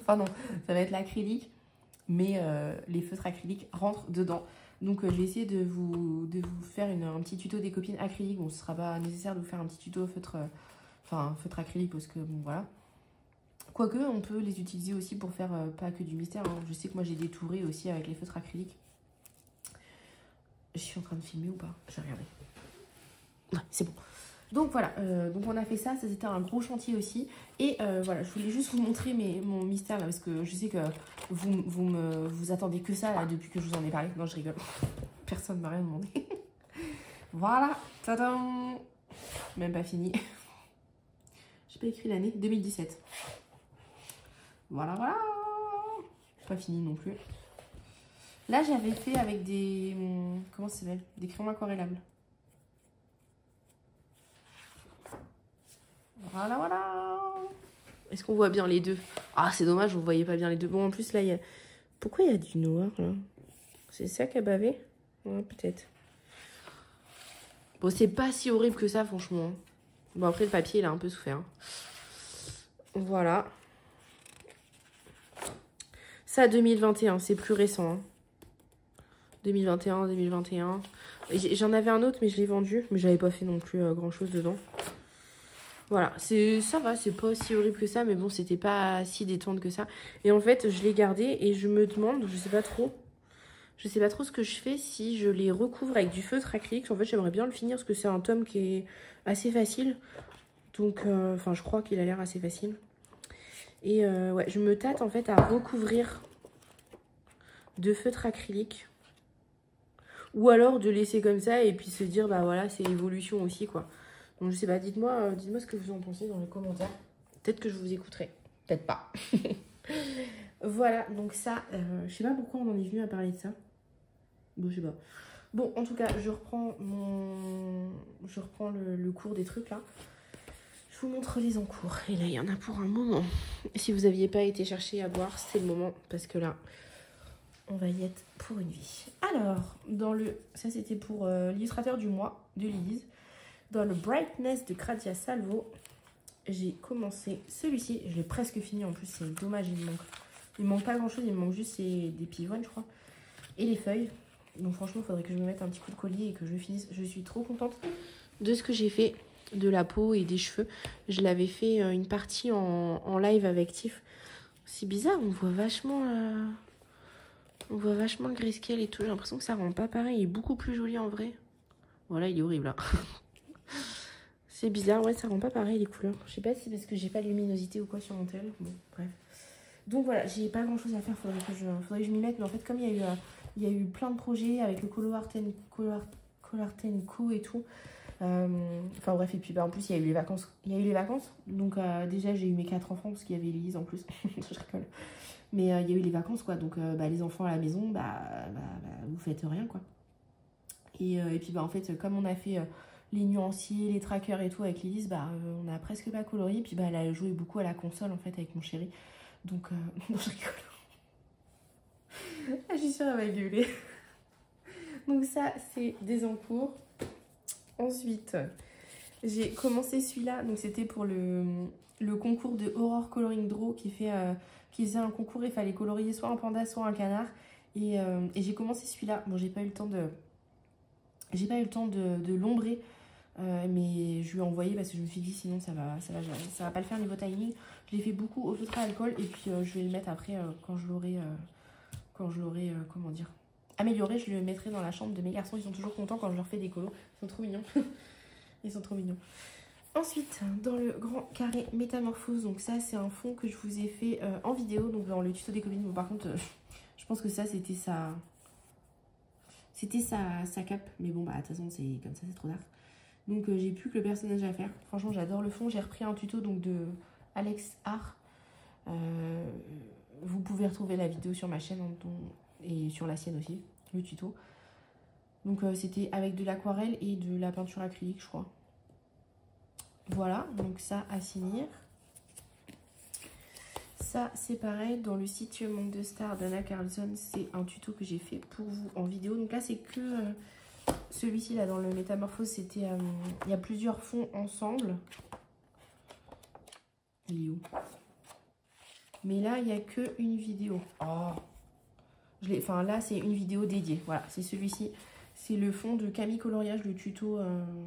Enfin non, ça va être l'acrylique. Mais les feutres acryliques rentrent dedans. Donc je vais essayer de vous faire un petit tuto des copines acryliques. Bon, ce ne sera pas nécessaire de vous faire un petit tuto feutre acrylique parce que bon voilà. Quoique on peut les utiliser aussi pour faire pas que du mystère. Hein. Je sais que moi j'ai détouré aussi avec les feutres acryliques. Je suis en train de filmer ou pas? Je vais regarder. Ouais, c'est bon. Donc voilà, donc on a fait ça, c'était un gros chantier aussi. Et voilà, je voulais juste vous montrer mon mystère là, parce que je sais que vous attendez que ça là depuis que je vous en ai parlé. Non, je rigole. Personne ne m'a rien demandé. Voilà, tadam! Même pas fini. pas écrit l'année, 2017. Voilà, voilà. Pas fini non plus. Là, j'avais fait avec des... Comment ça s'appelle? Des crayons aquarellables. Voilà, voilà. Est-ce qu'on voit bien les deux? Ah, c'est dommage, vous ne voyez pas bien les deux. Bon, en plus, là, il y a... Pourquoi il y a du noir, là? C'est ça qui a bavé? Ouais, peut-être. Bon, c'est pas si horrible que ça, franchement. Bon, après, le papier, il a un peu souffert. Voilà. Ça, 2021, c'est plus récent. Hein. 2021, 2021. J'en avais un autre, mais je l'ai vendu. Mais j'avais pas fait non plus grand-chose dedans. Voilà, ça va, c'est pas si horrible que ça. Mais bon, c'était pas si détente que ça. Et en fait, je l'ai gardé et je me demande, je sais pas trop. Je sais pas trop ce que je fais si je les recouvre avec du feutre acrylique. En fait, j'aimerais bien le finir parce que c'est un tome qui est assez facile. Donc, enfin, je crois qu'il a l'air assez facile. Et ouais, je me tâte en fait à recouvrir de feutre acrylique. Ou alors de laisser comme ça et puis se dire, bah voilà, c'est l'évolution aussi, quoi. Donc, je sais pas, dites-moi ce que vous en pensez dans les commentaires. Peut-être que je vous écouterai. Peut-être pas. Voilà, donc ça, je sais pas pourquoi on en est venu à parler de ça. Bon, je sais pas. Bon, en tout cas, je reprends le cours des trucs, là. Je vous montre les encours. Et là, il y en a pour un moment. Si vous n'aviez pas été chercher à boire, c'est le moment. Parce que là, on va y être pour une vie. Alors, ça, c'était pour l'illustrateur du mois de Lise. Dans le Brightness de Kratia Salvo, j'ai commencé celui-ci. Je l'ai presque fini. En plus, c'est dommage, il me manque pas grand-chose. Il me manque juste des pivoines, je crois. Et les feuilles. Donc franchement, il faudrait que je me mette un petit coup de collier et que je finisse. Je suis trop contente de ce que j'ai fait, de la peau et des cheveux. Je l'avais fait une partie en live avec Tiff. C'est bizarre, on voit vachement le grayscale et tout. J'ai l'impression que ça rend pas pareil. Il est beaucoup plus joli en vrai. Voilà, il est horrible là. C'est bizarre, ouais, ça rend pas pareil les couleurs. Je sais pas si c'est parce que j'ai pas de luminosité ou quoi sur mon tel. Bon, bref. Donc voilà, j'ai pas grand chose à faire. Faudrait que je m'y mette. Mais en fait, comme il y a eu plein de projets avec le Color Art Co et tout. Enfin bref, et puis bah, en plus il y a eu les vacances. Donc déjà j'ai eu mes 4 enfants parce qu'il y avait Elise en plus. Je rigole. Mais il y a eu les vacances quoi. Donc bah, les enfants à la maison, bah, vous faites rien quoi. Et puis bah en fait comme on a fait les nuanciers, les trackers et tout avec Elise, bah on a presque pas colorié. Puis bah elle a joué beaucoup à la console en fait avec mon chéri. Donc non, je rigole. Je suis sûre elle va gueuler. Donc ça c'est des encours. Ensuite, j'ai commencé celui-là. Donc c'était pour le concours de Horror Coloring Draw qui faisait un concours. Il fallait colorier soit un panda, soit un canard. Et j'ai commencé celui-là. Bon, j'ai pas eu le temps de l'ombrer. Mais je lui ai envoyé parce que je me suis dit sinon ça va pas le faire niveau timing. Je l'ai fait beaucoup au feutre à alcool. Et puis je vais le mettre après quand je l'aurai comment dire, amélioré. Je le mettrai dans la chambre de mes garçons. Ils sont toujours contents quand je leur fais des colos. Ils sont trop mignons. Ils sont trop mignons. Ensuite, dans le grand carré métamorphose, donc ça c'est un fond que je vous ai fait en vidéo, donc dans le tuto des copines. Bon, par contre, je pense que ça c'était sa cape, mais bon bah de toute façon c'est comme ça, c'est trop tard. Donc j'ai plus que le personnage à faire. Franchement j'adore le fond. J'ai repris un tuto donc de Alex Art. Vous pouvez retrouver la vidéo sur ma chaîne et sur la sienne aussi, le tuto. Donc c'était avec de l'aquarelle et de la peinture acrylique je crois. Voilà, donc ça à finir. Ça c'est pareil, dans le site Monde de Star d'Anna Carlson, c'est un tuto que j'ai fait pour vous en vidéo. Donc là c'est que celui-ci là dans le métamorphose, c'était il y a plusieurs fonds ensemble. Il est où? Mais là il n'y a que une vidéo. Oh, enfin là c'est une vidéo dédiée. Voilà, c'est celui-ci. C'est le fond de Camille Coloriage, le tuto,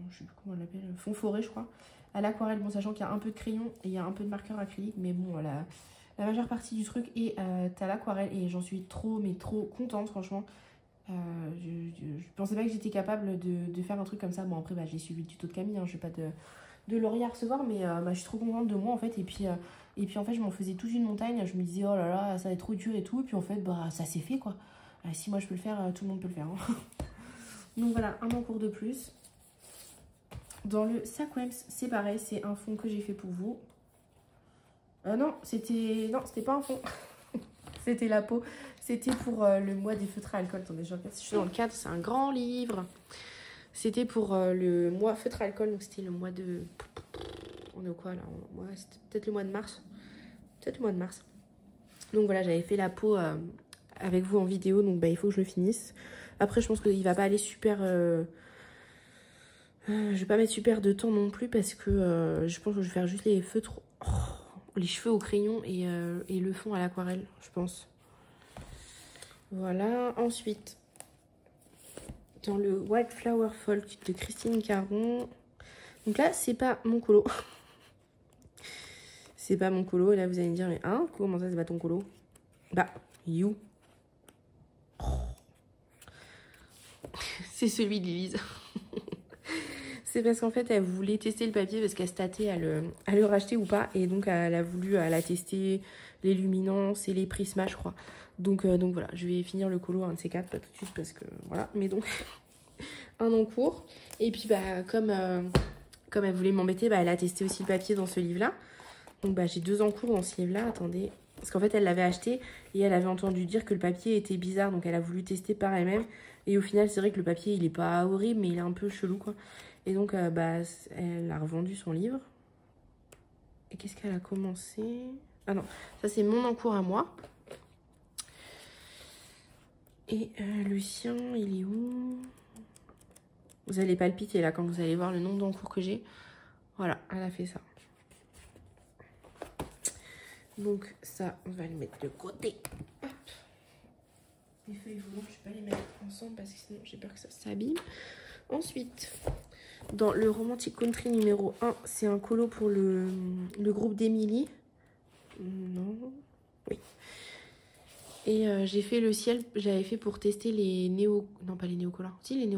je sais plus comment on l'appelle, fond forêt je crois, à l'aquarelle. Bon, sachant qu'il y a un peu de crayon et il y a un peu de marqueur acrylique, mais bon, la majeure partie du truc est à l'aquarelle et j'en suis trop contente franchement. Je pensais pas que j'étais capable de faire un truc comme ça. Bon après bah, j'ai suivi le tuto de Camille, hein, je vais pas de laurier à recevoir, mais bah, je suis trop contente de moi en fait. Et puis en fait je m'en faisais toute une montagne, je me disais oh là là ça va être trop dur et tout, et puis en fait bah ça s'est fait quoi. Si moi je peux le faire, tout le monde peut le faire hein. Donc voilà, un encours de plus. Dans le Saquems, c'est pareil, c'est un fond que j'ai fait pour vous. Non, c'était pas un fond. C'était la peau. C'était pour le mois des feutres à alcool. Attendez, je regarde si je suis dans le cadre. C'est un grand livre. C'était pour le mois feutre à alcool. Donc, c'était le mois de... On est au quoi, là? Ouais, c'était peut-être le mois de mars. Peut-être le mois de mars. Donc, voilà, j'avais fait la peau avec vous en vidéo. Donc, bah, il faut que je le finisse. Après, je pense qu'il va pas aller super... je vais pas mettre super de temps non plus parce que je pense que je vais faire juste les feutres... Oh, les cheveux au crayon et le fond à l'aquarelle, je pense. Voilà. Ensuite, dans le White Flower Folk de Christine Caron. Donc là, c'est pas mon colo. C'est pas mon colo. Et là, vous allez me dire, mais hein, comment ça, c'est pas ton colo? Bah, you. Oh. C'est celui d'Elise. C'est parce qu'en fait, elle voulait tester le papier parce qu'elle se tâtait à le racheter ou pas. Et donc, elle a voulu la tester, les luminances et les prismas, je crois. Donc voilà, je vais finir le colo, un de ces quatre, pas tout de suite parce que voilà. Mais donc, un en cours. Et puis, bah, comme elle voulait m'embêter, bah, elle a testé aussi le papier dans ce livre-là. Donc, bah, j'ai 2 en cours dans ce livre-là. Attendez. Parce qu'en fait, elle l'avait acheté et elle avait entendu dire que le papier était bizarre. Donc, elle a voulu tester par elle-même. Et au final, c'est vrai que le papier, il est pas horrible, mais il est un peu chelou, quoi. Et donc, bah, elle a revendu son livre. Et qu'est-ce qu'elle a commencé? Ah non, ça c'est mon encours à moi. Et le sien, il est où? Vous allez palpiter là quand vous allez voir le nombre d'encours que j'ai. Voilà, elle a fait ça. Donc ça, on va le mettre de côté. Hop. Les feuilles volantes, je ne vais pas les mettre ensemble parce que sinon j'ai peur que ça s'abîme. Ensuite... Dans le Romantic Country numéro 1, c'est un colo pour le groupe d'Emily. Non. Oui. Et j'ai fait le ciel, j'avais fait pour tester les néo... Non, pas les néocolores. Si, les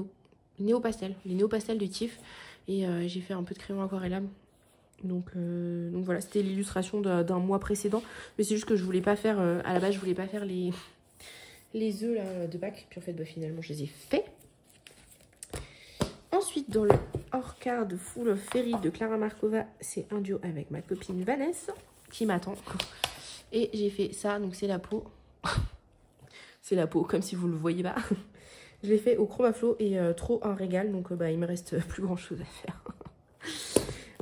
néo-pastels. Les néo-pastels de Tiff. Et j'ai fait un peu de crayon aquarellable. Donc voilà, c'était l'illustration d'un mois précédent. Mais c'est juste que je voulais pas faire... à la base, je voulais pas faire les œufs là, de Pâques. Puis en fait, bah, finalement, je les ai faits. Ensuite, dans le hors-card Full of Fairy de Clara Markova, c'est un duo avec ma copine Vanessa qui m'attend. Et j'ai fait ça, donc c'est la peau. C'est la peau, comme si vous le voyez pas. Je l'ai fait au Chromaflow et trop un régal, donc bah, il me reste plus grand chose à faire.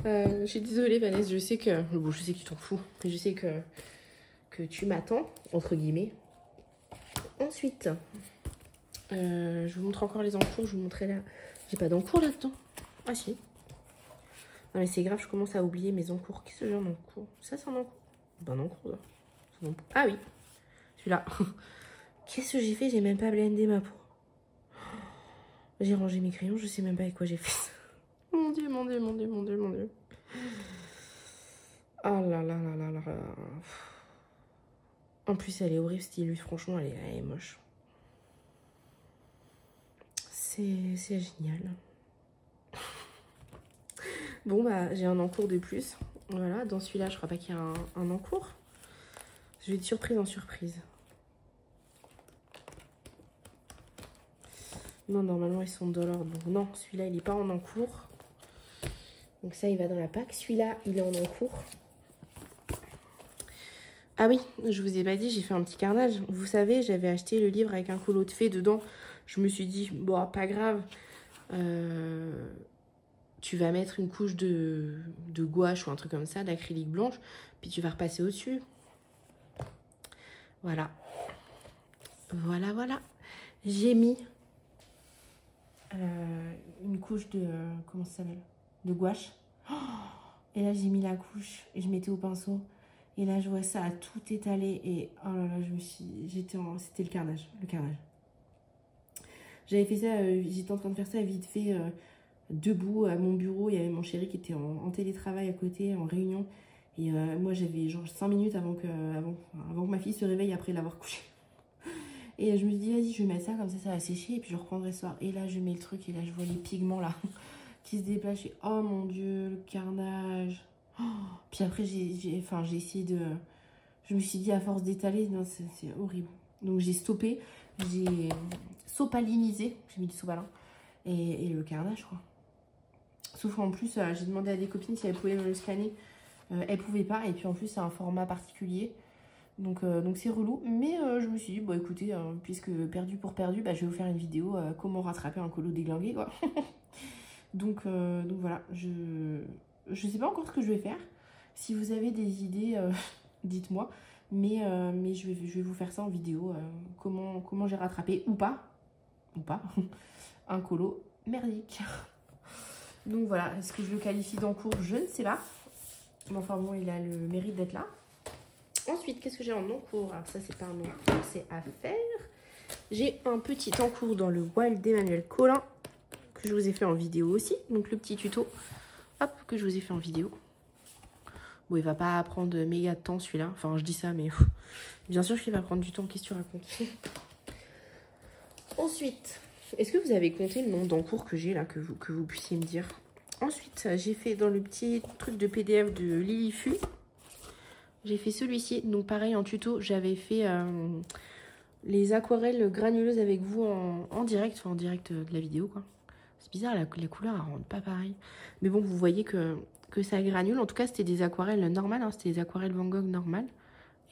Je suis désolée Vanessa, je sais que... Bon, je sais que tu t'en fous, mais je sais que tu m'attends, entre guillemets. Ensuite, je vous montre encore les encours, je vous montrerai là... J'ai pas d'encours là-dedans. Ah si. Non mais c'est grave, je commence à oublier mes encours. Qu'est-ce que j'ai en encours? Ça c'est un encours. Ben un encours là. Ah oui. Celui-là. Qu'est-ce que j'ai fait? J'ai même pas blendé ma peau. J'ai rangé mes crayons, je sais même pas avec quoi j'ai fait ça. Mon dieu, mon dieu, mon dieu, mon dieu, mon dieu. Oh là là là là là là. En plus elle est horrible cette illusion, franchement elle est moche. C'est génial. Bon, bah, j'ai un encours de plus. Voilà, dans celui-là, je crois pas qu'il y a un encours. Je vais de surprise en surprise. Non, normalement, ils sont dans l'ordre. Donc, non, celui-là, il n'est pas en encours. Donc, ça, il va dans la PAC. Celui-là, il est en encours. Ah oui, je vous ai pas dit, j'ai fait un petit carnage. Vous savez, j'avais acheté le livre avec un colo de fées dedans. Je me suis dit, bon, pas grave. Tu vas mettre une couche de gouache ou un truc comme ça, d'acrylique blanche, puis tu vas repasser au-dessus. Voilà. Voilà, voilà. J'ai mis une couche de... comment ça s'appelle? De gouache. Oh, et là, j'ai mis la couche et je mettais au pinceau. Et là, je vois ça à tout étaler. Et oh là là, c'était le carnage. Le carnage. J'avais fait ça, j'étais en train de faire ça vite fait... debout à mon bureau, il y avait mon chéri qui était en télétravail à côté, en réunion. Et moi, j'avais genre 5 minutes avant que ma fille se réveille après l'avoir couché. Et je me suis dit, vas-y, je vais mettre ça, comme ça va sécher. Et puis je reprendrai ce soir. Et là, je mets le truc et là, je vois les pigments là qui se déplacent. Et, oh mon Dieu, le carnage. Oh, puis après, j'ai essayé de... Je me suis dit, à force d'étaler, non, c'est horrible. Donc j'ai stoppé, j'ai sopalinisé. J'ai mis du sopalin. Et le carnage, quoi. Sauf qu'en plus, j'ai demandé à des copines si elles pouvaient me le scanner Elle pouvait pas, et puis en plus c'est un format particulier. Donc c'est relou, mais je me suis dit, bon écoutez, puisque perdu pour perdu, bah, je vais vous faire une vidéo comment rattraper un colo déglingué, quoi. donc voilà, je sais pas encore ce que je vais faire. Si vous avez des idées, dites-moi. Mais je vais vous faire ça en vidéo, comment j'ai rattrapé, ou pas, un colo merdique. Donc voilà, est-ce que je le qualifie d'encours? Je ne sais pas. Mais enfin bon, il a le mérite d'être là. Ensuite, qu'est-ce que j'ai en encours? Alors ça, c'est pas un encours, c'est à faire. J'ai un petit encours dans le Wild d'Emmanuel Collin, que je vous ai fait en vidéo aussi. Donc le petit tuto, hop, que je vous ai fait en vidéo. Bon, il va pas prendre méga de temps celui-là. Enfin, je dis ça, mais bien sûr qu'il va prendre du temps. Qu'est-ce que tu racontes? Ensuite, est-ce que vous avez compté le nombre d'encours que j'ai là, que vous puissiez me dire? Ensuite, j'ai fait dans le petit truc de PDF de Lilifu. J'ai fait celui-ci. Donc pareil, en tuto, j'avais fait les aquarelles granuleuses avec vous en direct. Enfin, en direct de la vidéo, quoi. C'est bizarre, les couleurs, elles rendent pas pareil. Mais bon, vous voyez que ça granule. En tout cas, c'était des aquarelles normales. Hein, c'était des aquarelles Van Gogh normales.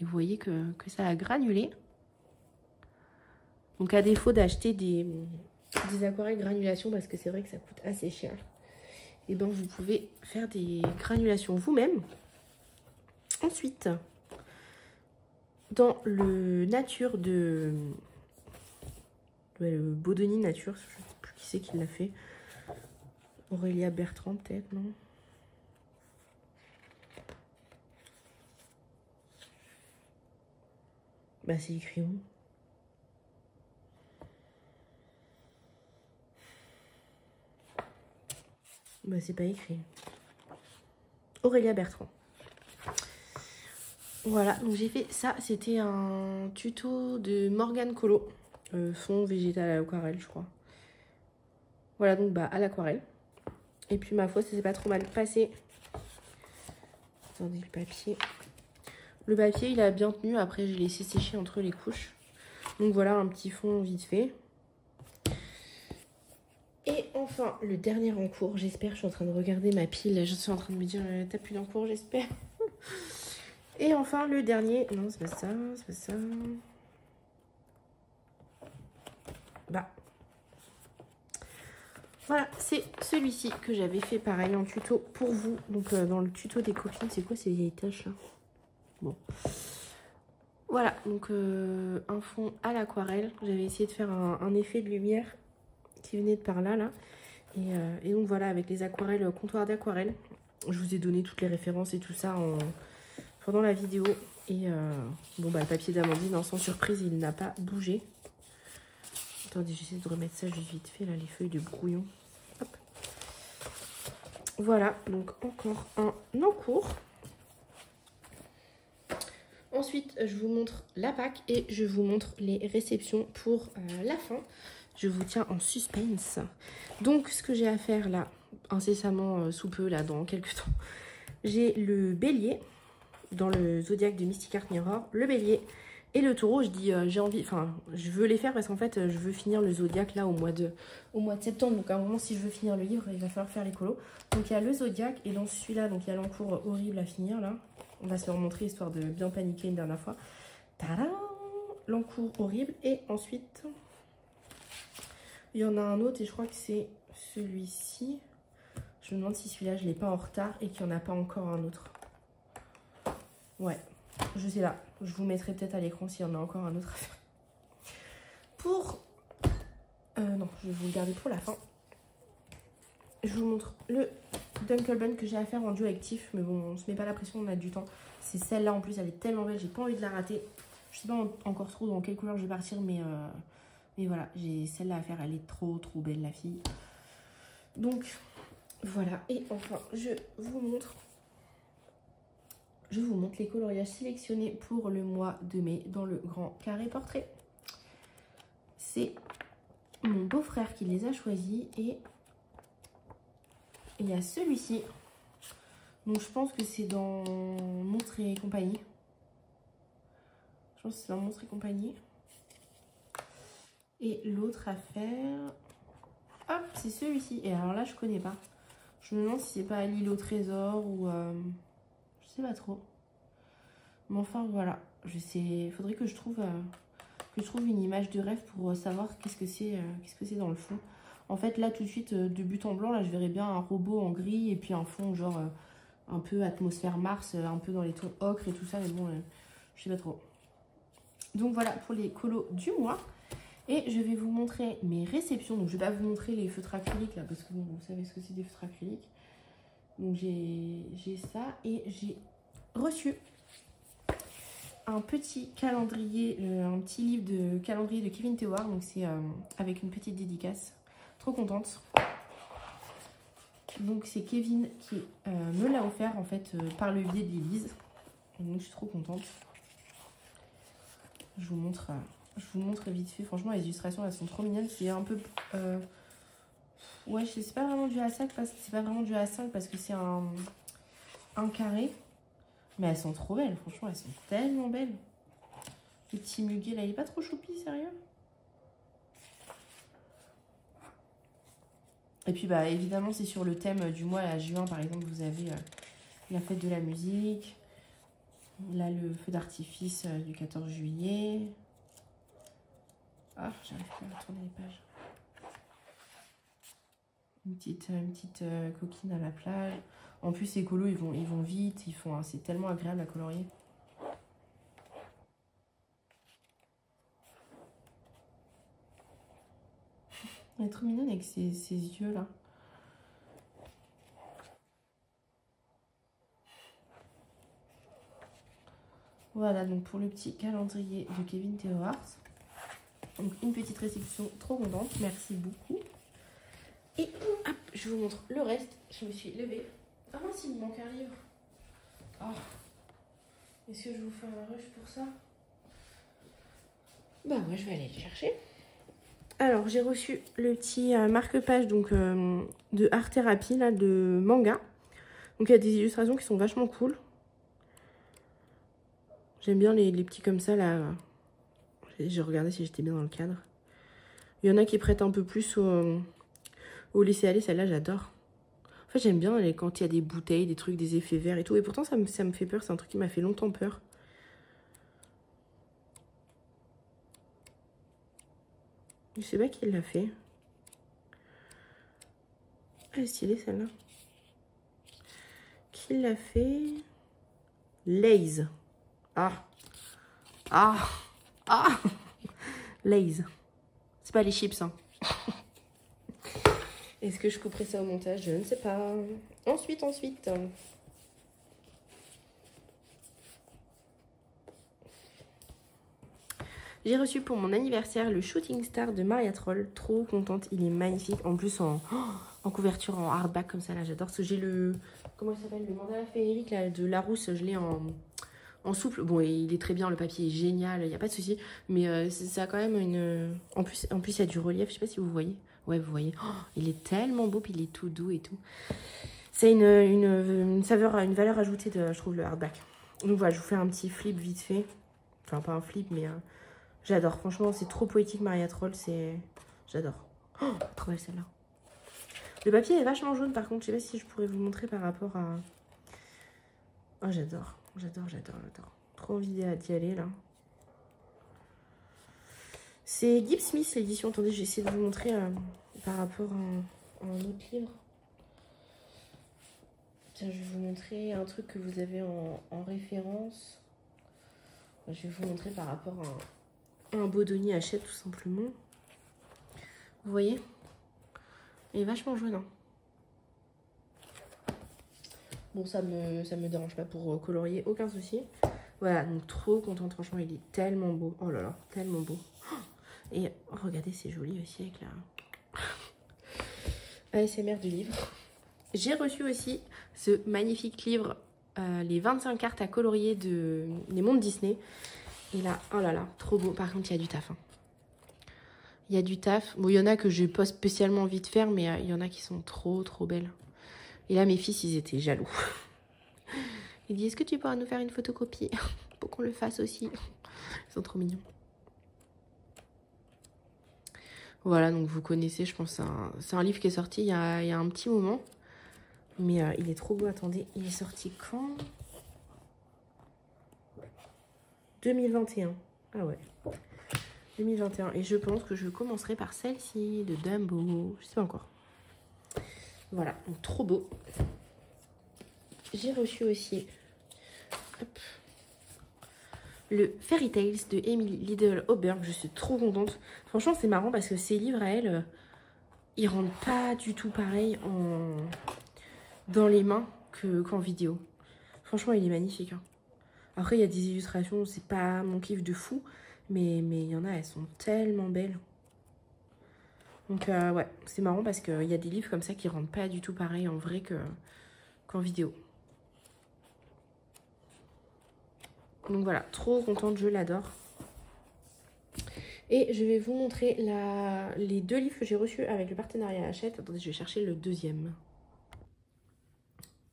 Et vous voyez que ça a granulé. Donc, à défaut d'acheter des aquarelles granulation, parce que c'est vrai que ça coûte assez cher, et ben vous pouvez faire des granulations vous-même. Ensuite, dans le nature de... le Bodoni Nature, je ne sais plus qui c'est qui l'a fait. Aurélia Bertrand, peut-être, non? Bah, c'est écrit où? Bah, c'est pas écrit. Aurélia Bertrand. Voilà, donc j'ai fait ça. C'était un tuto de Morgane Colo. Fond végétal à l'aquarelle, je crois. Voilà, donc bah à l'aquarelle. Et puis ma foi, ça s'est pas trop mal passé. Attendez, le papier. Le papier, il a bien tenu. Après, j'ai laissé sécher entre les couches. Donc voilà, un petit fond vite fait. Et enfin, le dernier encours, j'espère. Je suis en train de regarder ma pile. Je suis en train de me dire, t'as plus d'encours, j'espère. Et enfin, le dernier. Non, c'est pas ça, c'est pas ça. Bah. Voilà, c'est celui-ci que j'avais fait pareil en tuto pour vous. Donc, dans le tuto des copines, c'est quoi ces vieilles taches là? Bon. Voilà, donc un fond à l'aquarelle. J'avais essayé de faire un effet de lumière qui venait de par là, là. Et donc voilà, avec les aquarelles, comptoir d'aquarelle. Je vous ai donné toutes les références et tout ça pendant la vidéo. Et bon, bah le papier d'Amandine, sans surprise, il n'a pas bougé. Attendez, j'essaie de remettre ça juste vite fait, là, les feuilles de brouillon. Hop. Voilà, donc encore un encours. Ensuite, je vous montre la Pâques et je vous montre les réceptions pour la fin. Je vous tiens en suspense. Donc, ce que j'ai à faire là, incessamment sous peu, là, dans quelques temps, j'ai le bélier dans le zodiaque de Mystic Art Mirror, le bélier et le taureau. Je dis, j'ai envie, enfin, je veux les faire parce qu'en fait, je veux finir le zodiaque là au mois de septembre. Donc, à un moment, si je veux finir le livre, il va falloir faire les colos. Donc, il y a le zodiaque et dans celui-là, donc il y a l'encours horrible à finir là. On va se le remontrer histoire de bien paniquer une dernière fois. Tadam! L'encours horrible. Et ensuite, il y en a un autre et je crois que c'est celui-ci. Je me demande si celui-là, je ne l'ai pas en retard et qu'il n'y en a pas encore un autre. Ouais, je sais là. Je vous mettrai peut-être à l'écran s'il y en a encore un autre à faire. Pour... non, je vais vous le garder pour la fin. Je vous montre le Dunkelbun que j'ai à faire en duo actif. Mais bon, on se met pas la pression, on a du temps. C'est celle-là en plus, elle est tellement belle, j'ai pas envie de la rater. Je sais pas encore trop dans quelle couleur je vais partir, mais voilà, j'ai celle-là à faire. Elle est trop belle, la fille. Donc, voilà. Et enfin, je vous montre les coloriages sélectionnés pour le mois de mai dans le grand carré portrait. C'est mon beau-frère qui les a choisis et il y a celui-ci. Donc je pense que c'est dans Monstres et compagnie. Je pense que c'est dans Monstres et compagnie. Et l'autre à faire, hop, c'est celui-ci. Et alors là, je connais pas. Je me demande si c'est pas l'île au trésor ou... je sais pas trop. Mais enfin, voilà. Je sais, il faudrait que je trouve une image de rêve pour savoir qu'est-ce que c'est dans le fond. En fait, là, tout de suite, de but en blanc, là, je verrais bien un robot en gris et puis un fond, genre, un peu atmosphère Mars, un peu dans les tons ocre et tout ça. Mais bon, je sais pas trop. Donc, voilà pour les colos du mois. Et je vais vous montrer mes réceptions. Donc, je vais pas vous montrer les feutres acryliques, là, parce que bon, vous savez ce que c'est des feutres acryliques. Donc, j'ai ça et j'ai reçu un petit calendrier, un petit livre de calendrier de Kevin Théouard. Donc, c'est avec une petite dédicace. Trop contente. Donc, c'est Kevin qui me l'a offert, en fait, par le biais d'Élise. Donc, je suis trop contente. Je vous montre vite fait. Franchement, les illustrations, elles sont trop mignonnes. C'est un peu... ouais, c'est pas vraiment du A5 parce que c'est pas vraiment du A5 parce que c'est un carré. Mais elles sont trop belles. Franchement, elles sont tellement belles. Le petit muguet, là, il est pas trop choupi, sérieux. Et puis, bah, évidemment, c'est sur le thème du mois, à juin, par exemple, vous avez la fête de la musique. Là, le feu d'artifice du 14 juillet. Ah, j'arrive pas à tourner les pages. Une petite coquine à la plage. En plus, ces colos, ils vont vite. C'est tellement agréable à colorier. Elle est trop mignonne avec ses yeux là. Voilà, donc pour le petit calendrier de Kevin Théouard. Donc une petite réception, trop contente. Merci beaucoup. Et hop, je vous montre le reste. Je me suis levée. Ah mince, il me manque un livre. Oh. Est-ce que je vous fais un rush pour ça? Bah ouais, je vais aller le chercher. Alors, j'ai reçu le petit marque-page donc de Art Thérapie, là, de manga. Donc, il y a des illustrations qui sont vachement cool. J'aime bien les petits comme ça, là. J'ai regardé si j'étais bien dans le cadre. Il y en a qui prêtent un peu plus au laisser-aller. Celle-là, j'adore. En fait, j'aime bien quand il y a des bouteilles, des trucs, des effets verts et tout. Et pourtant, ça me fait peur. C'est un truc qui m'a fait longtemps peur. Je sais pas qui l'a fait. Elle est stylée, celle-là. Qui l'a fait? Lay's. Ah. Ah. Ah. Lay's. C'est pas les chips, hein. Est-ce que je couperai ça au montage? Je ne sais pas. Ensuite. J'ai reçu pour mon anniversaire le Shooting Star de Maria Troll. Trop contente, il est magnifique. En plus, en couverture, en hardback comme ça, là, j'adore. Parce que j'ai le... Comment il s'appelle? Le mandala féerique là, de Larousse, je l'ai en souple. Bon, et il est très bien, le papier est génial, il n'y a pas de souci. Mais ça a quand même une... En plus, il y a du relief, je sais pas si vous voyez. Ouais, vous voyez. Oh, il est tellement beau, puis il est tout doux et tout. C'est une saveur, une valeur ajoutée de, je trouve, le hardback. Donc voilà, je vous fais un petit flip vite fait. Enfin, pas un flip, mais... j'adore, franchement, c'est trop poétique, Maria Troll, c'est... J'adore. Oh, trop belle celle-là. Le papier est vachement jaune, par contre, je sais pas si je pourrais vous montrer par rapport à... Oh, j'adore. Trop envie d'y aller, là. C'est Gibbs Smith, l'édition. Attendez, j'ai essayé de vous montrer par rapport à un autre livre. Tiens, je vais vous montrer un truc que vous avez en référence. Je vais vous montrer par rapport à un Bodoni Hachette, tout simplement. Vous voyez? Il est vachement jaune, hein. Bon, ça me dérange pas pour colorier, aucun souci. Voilà, donc trop contente, franchement, il est tellement beau. Oh là là, tellement beau. Et regardez, c'est joli aussi avec la ASMR du livre. J'ai reçu aussi ce magnifique livre, les 25 cartes à colorier des mondes Disney. Et là, oh là là, trop beau. Par contre, il y a du taf, hein. Il y a du taf. Bon, il y en a que j'ai pas spécialement envie de faire, mais il y en a qui sont trop belles. Et là, mes fils, ils étaient jaloux. Ils disent, est-ce que tu pourras nous faire une photocopie pour qu'on le fasse aussi? Ils sont trop mignons. Voilà, donc vous connaissez, je pense, c'est un livre qui est sorti il y a un petit moment. Mais il est trop beau, attendez, il est sorti quand? 2021. Ah ouais. 2021. Et je pense que je commencerai par celle-ci de Dumbo. Je sais pas encore. Voilà, donc trop beau. J'ai reçu aussi hop, le Fairy Tales de Emily Liddell Oberg. Je suis trop contente. Franchement, c'est marrant parce que ces livres à elle, ils rendent pas du tout pareil dans les mains qu'en vidéo. Franchement, il est magnifique. Hein. Après, il y a des illustrations, c'est pas mon kiff de fou. Mais il y en a, elles sont tellement belles. Donc ouais, c'est marrant parce qu'il y a des livres comme ça qui rendent pas du tout pareil en vrai qu'en vidéo. Donc voilà, trop contente, je l'adore. Et je vais vous montrer les 2 livres que j'ai reçus avec le partenariat Hachette. Attendez, je vais chercher le deuxième.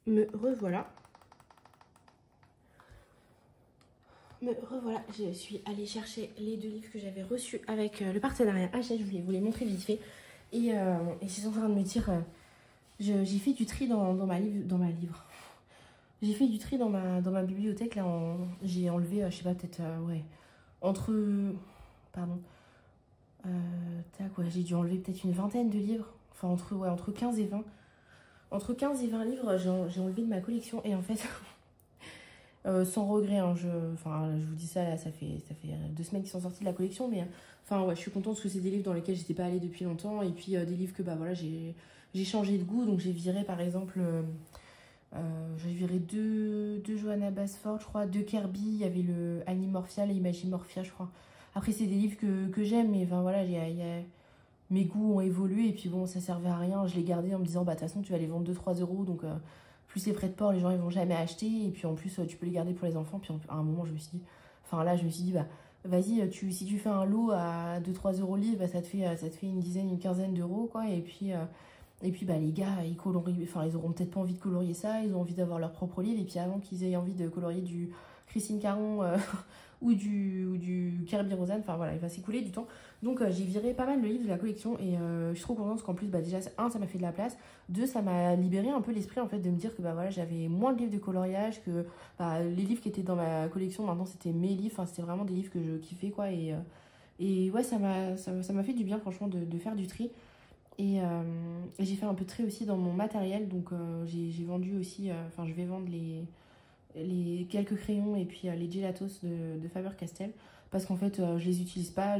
Me revoilà. Je suis allée chercher les 2 livres que j'avais reçus avec le partenariat Hachette. Je voulais vous les montrer vite fait. Et je suis en train de me dire, j'ai fait du tri dans ma livre. J'ai fait du tri dans ma bibliothèque. Là, j'ai enlevé, je sais pas, peut-être, ouais, entre, pardon, tac, ouais, j'ai dû enlever peut-être une vingtaine de livres. Enfin, entre 15 et 20. Entre 15 et 20 livres, j'ai enlevé de ma collection. Et en fait, sans regret, hein, je vous dis ça, là, ça fait 2 semaines qu'ils sont sortis de la collection. Mais enfin, ouais, je suis contente parce que c'est des livres dans lesquels j'étais pas allée depuis longtemps. Et puis, des livres que, bah voilà, j'ai changé de goût. Donc, j'ai viré, par exemple... j'ai viré deux Johanna Basford, je crois, 2 Kirby, il y avait le Animorphia, et Imagimorphia, je crois. Après, c'est des livres que j'aime, mais enfin voilà, mes goûts ont évolué, et puis bon, ça servait à rien. Je l'ai gardé en me disant, bah de toute façon, tu vas les vendre 2-3 euros, donc plus c'est frais de port, les gens ils vont jamais acheter, et puis en plus, tu peux les garder pour les enfants. Puis à un moment, je me suis dit, bah vas-y, si tu fais un lot à 2-3 euros le livre, bah, ça te fait une quinzaine d'euros, quoi, et puis bah, les gars, ils auront peut-être pas envie de colorier ça, ils ont envie d'avoir leur propre livre. Et puis avant qu'ils aient envie de colorier du Christine Caron ou du Kirby Rosanne, enfin voilà, il va s'écouler du temps. Donc j'ai viré pas mal de livres de la collection et je suis trop contente parce qu'en plus, bah, déjà, 1, ça m'a fait de la place. 2, ça m'a libéré un peu l'esprit en fait de me dire que bah, voilà, j'avais moins de livres de coloriage, que bah, les livres qui étaient dans ma collection, maintenant c'était mes livres, enfin, c'était vraiment des livres que je kiffais quoi. Et ouais, ça m'a fait du bien franchement de faire du tri. Et j'ai fait un peu de tri aussi dans mon matériel, donc j'ai vendu aussi, enfin je vais vendre les quelques crayons et puis les gelatos de Faber-Castell, parce qu'en fait je les utilise pas,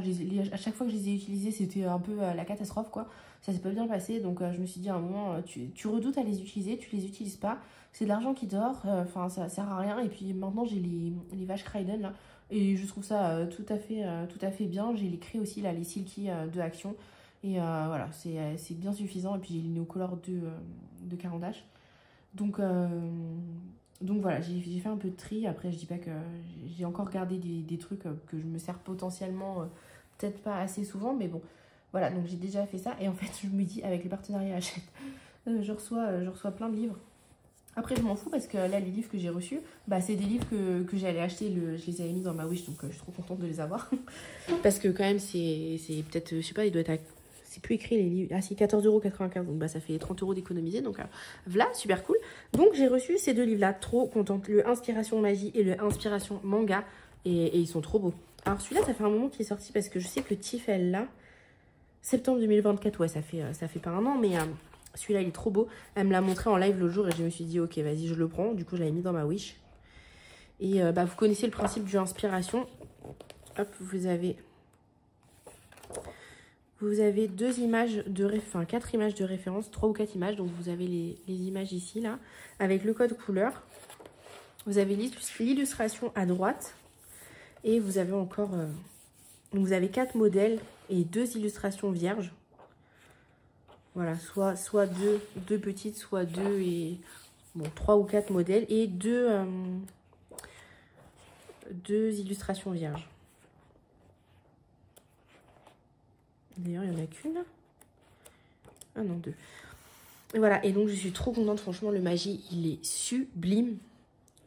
à chaque fois que je les ai utilisés c'était un peu la catastrophe quoi, ça s'est pas bien passé, donc je me suis dit à un moment, tu redoutes à les utiliser, tu les utilises pas, c'est de l'argent qui dort, enfin ça sert à rien, et puis maintenant j'ai les vaches Cryden là, et je trouve ça tout à fait bien, j'ai les craies aussi là, les Silky de Action. Et voilà, c'est bien suffisant. Et puis j'ai les Neocolor de Caran d'Ache. Donc voilà, j'ai fait un peu de tri. Après, je dis pas que j'ai encore gardé des trucs que je me sers potentiellement, peut-être pas assez souvent. Mais bon, voilà, donc j'ai déjà fait ça. Et en fait, je me dis, avec les partenariats Hachette, je reçois plein de livres. Après, je m'en fous parce que là, les livres que j'ai reçus, bah, c'est des livres que j'allais acheter. Je les avais mis dans ma Wish, donc je suis trop contente de les avoir. Parce que quand même, c'est peut-être, je sais pas, il doit être à... C'est plus écrit les livres. Ah, c'est 14,95 €. Donc, bah, ça fait 30 € d'économiser. Donc, voilà, super cool. Donc, j'ai reçu ces 2 livres-là. Trop contente. Le Inspiration Magie et le Inspiration Manga. Et ils sont trop beaux. Alors, celui-là, ça fait un moment qu'il est sorti parce que je sais que Tiff, elle l'a. Septembre 2024. Ouais, ça fait pas un an. Mais celui-là, il est trop beau. Elle me l'a montré en live l'autre jour et je me suis dit, ok, vas-y, je le prends. Du coup, je l'avais mis dans ma Wish. Et bah, vous connaissez le principe du Inspiration. Hop, vous avez 2 images enfin 4 images de référence, 3 ou 4 images. Donc vous avez les images ici, là, avec le code couleur. Vous avez l'illustration à droite. Et vous avez encore... donc vous avez 4 modèles et 2 illustrations vierges. Voilà, soit 2 petites, soit 2 et... Bon, 3 ou 4 modèles et 2 illustrations vierges. D'ailleurs, il n'y en a qu'une. Ah non, 2. Et voilà, et donc je suis trop contente. Franchement, le Magie, il est sublime.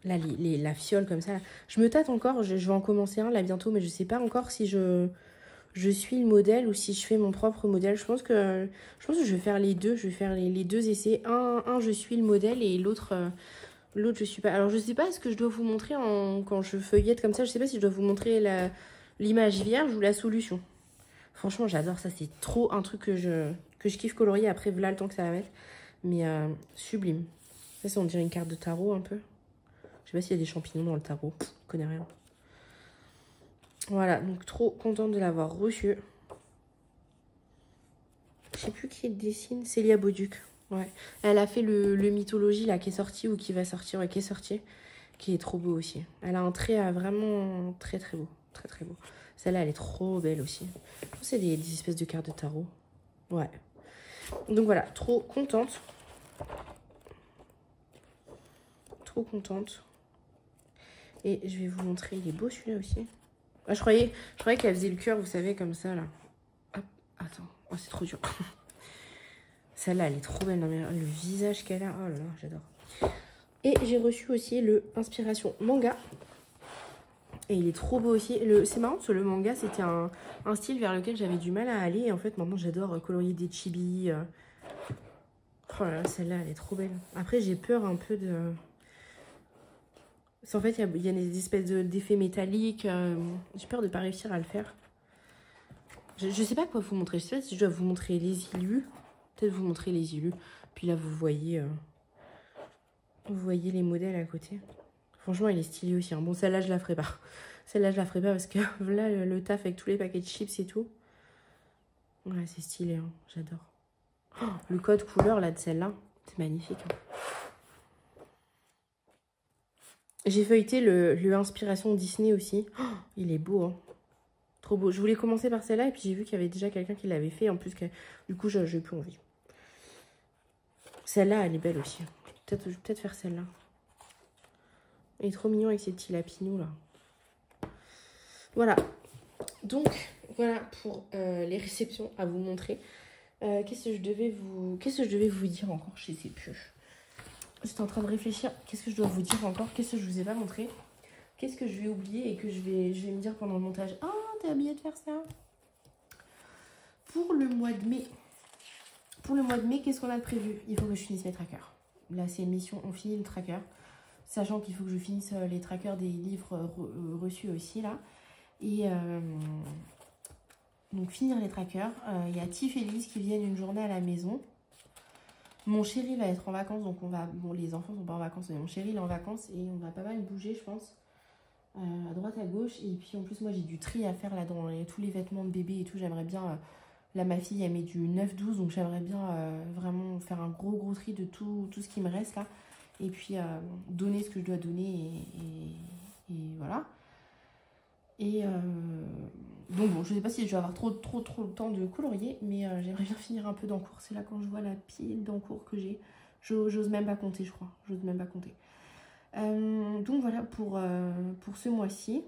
Là, la fiole comme ça. Là. Je me tâte encore. Je vais en commencer un là bientôt, mais je ne sais pas encore si je suis le modèle ou si je fais mon propre modèle. Je pense que je vais faire les deux. Je vais faire les 2 essais. Un, je suis le modèle et l'autre, L'autre, je suis pas... Alors, je sais pas, est-ce que je dois vous montrer quand je feuillette comme ça, je sais pas si je dois vous montrer l'image vierge ou la solution. Franchement, j'adore ça. C'est trop un truc que je kiffe colorier. Après, voilà le temps que ça va mettre. Mais sublime. Ça, on dirait une carte de tarot un peu. Je sais pas s'il y a des champignons dans le tarot. Je connais rien. Voilà, donc trop contente de l'avoir reçu. Je sais plus qui dessine. Célia Bauduc. Ouais. Elle a fait le mythologie là qui est sorti ou qui va sortir. Ouais, qui est sorti. Qui est trop beau aussi. Elle a un trait vraiment très très beau. Très très beau. Celle-là, elle est trop belle aussi. C'est des espèces de cartes de tarot. Ouais. Donc voilà, trop contente. Trop contente. Et je vais vous montrer, il est beau celui-là aussi. Ah, je croyais qu'elle faisait le cœur, vous savez, comme ça, là. Hop, attends. Oh, c'est trop dur. Celle-là, elle est trop belle. Non, mais le visage qu'elle a, oh là là, j'adore. Et j'ai reçu aussi le Inspiration Manga. Et il est trop beau aussi. C'est marrant parce que le manga, c'était un style vers lequel j'avais du mal à aller. Et en fait, maintenant, j'adore colorier des chibis. Oh là là, celle-là, elle est trop belle. Après, j'ai peur un peu de... En fait, il y a des espèces d'effets métalliques. J'ai peur de ne pas réussir à le faire. Je sais pas quoi vous montrer. Je sais pas si je dois vous montrer les illus. Peut-être vous montrer les illus. Puis là, vous voyez les modèles à côté. Franchement, il est stylé aussi. Hein. Bon, celle-là, je la ferai pas. Celle-là, je la ferai pas parce que là, le taf avec tous les paquets de chips et tout. Ouais, c'est stylé. Hein. J'adore. Oh, le code couleur, là, de celle-là, c'est magnifique. Hein. J'ai feuilleté le Inspiration Disney aussi. Oh, il est beau, hein. Trop beau. Je voulais commencer par celle-là et puis j'ai vu qu'il y avait déjà quelqu'un qui l'avait fait. En plus, du coup, j'ai plus envie. Celle-là, elle est belle aussi. Je vais peut-être faire celle-là. Il est trop mignon avec ses petits lapinous, là. Voilà. Donc, voilà pour les réceptions à vous montrer. Qu'est-ce que je devais vous dire encore? Je sais plus. J'étais en train de réfléchir. Qu'est-ce que je dois vous dire encore? Qu'est-ce que je vous ai pas montré? Qu'est-ce que je vais oublier et que je vais me dire pendant le montage? Ah, t'es habillée de faire ça. Pour le mois de mai. Qu'est-ce qu'on a de prévu? Il faut que je finisse mes trackers. Là, c'est une mission. On finit le tracker. Sachant qu'il faut que je finisse les trackers des livres reçus aussi, là. Et donc, finir les trackers. Il y a Tiff et Lise qui viennent une journée à la maison. Mon chéri va être en vacances, donc on va... Bon, les enfants sont pas en vacances, mais mon chéri il est en vacances et on va pas mal bouger, je pense. À droite, à gauche. Et puis, en plus, moi, j'ai du tri à faire là dans tous les vêtements de bébé et tout. J'aimerais bien... là, ma fille, elle met du 9-12, donc j'aimerais bien vraiment faire un gros tri de tout ce qui me reste là. Et puis, donner ce que je dois donner et voilà. Et donc bon, je sais pas si je vais avoir trop le temps de colorier, mais j'aimerais bien finir un peu d'encours. C'est là quand je vois la pile d'encours que j'ai. J'ose même pas compter, je crois. J'ose même pas compter. Donc voilà pour ce mois-ci.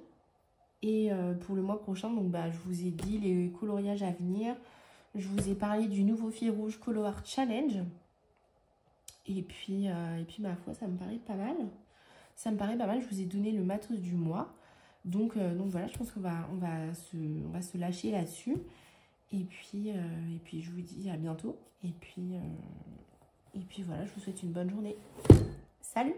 Et pour le mois prochain, donc bah, je vous ai dit les coloriages à venir. Je vous ai parlé du nouveau fil rouge Color Art Challenge. Et puis ma foi, ça me paraît pas mal. Ça me paraît pas mal. Je vous ai donné le matos du mois. Donc voilà, je pense qu'on va se lâcher là-dessus. Et puis je vous dis à bientôt. Et puis voilà, je vous souhaite une bonne journée. Salut!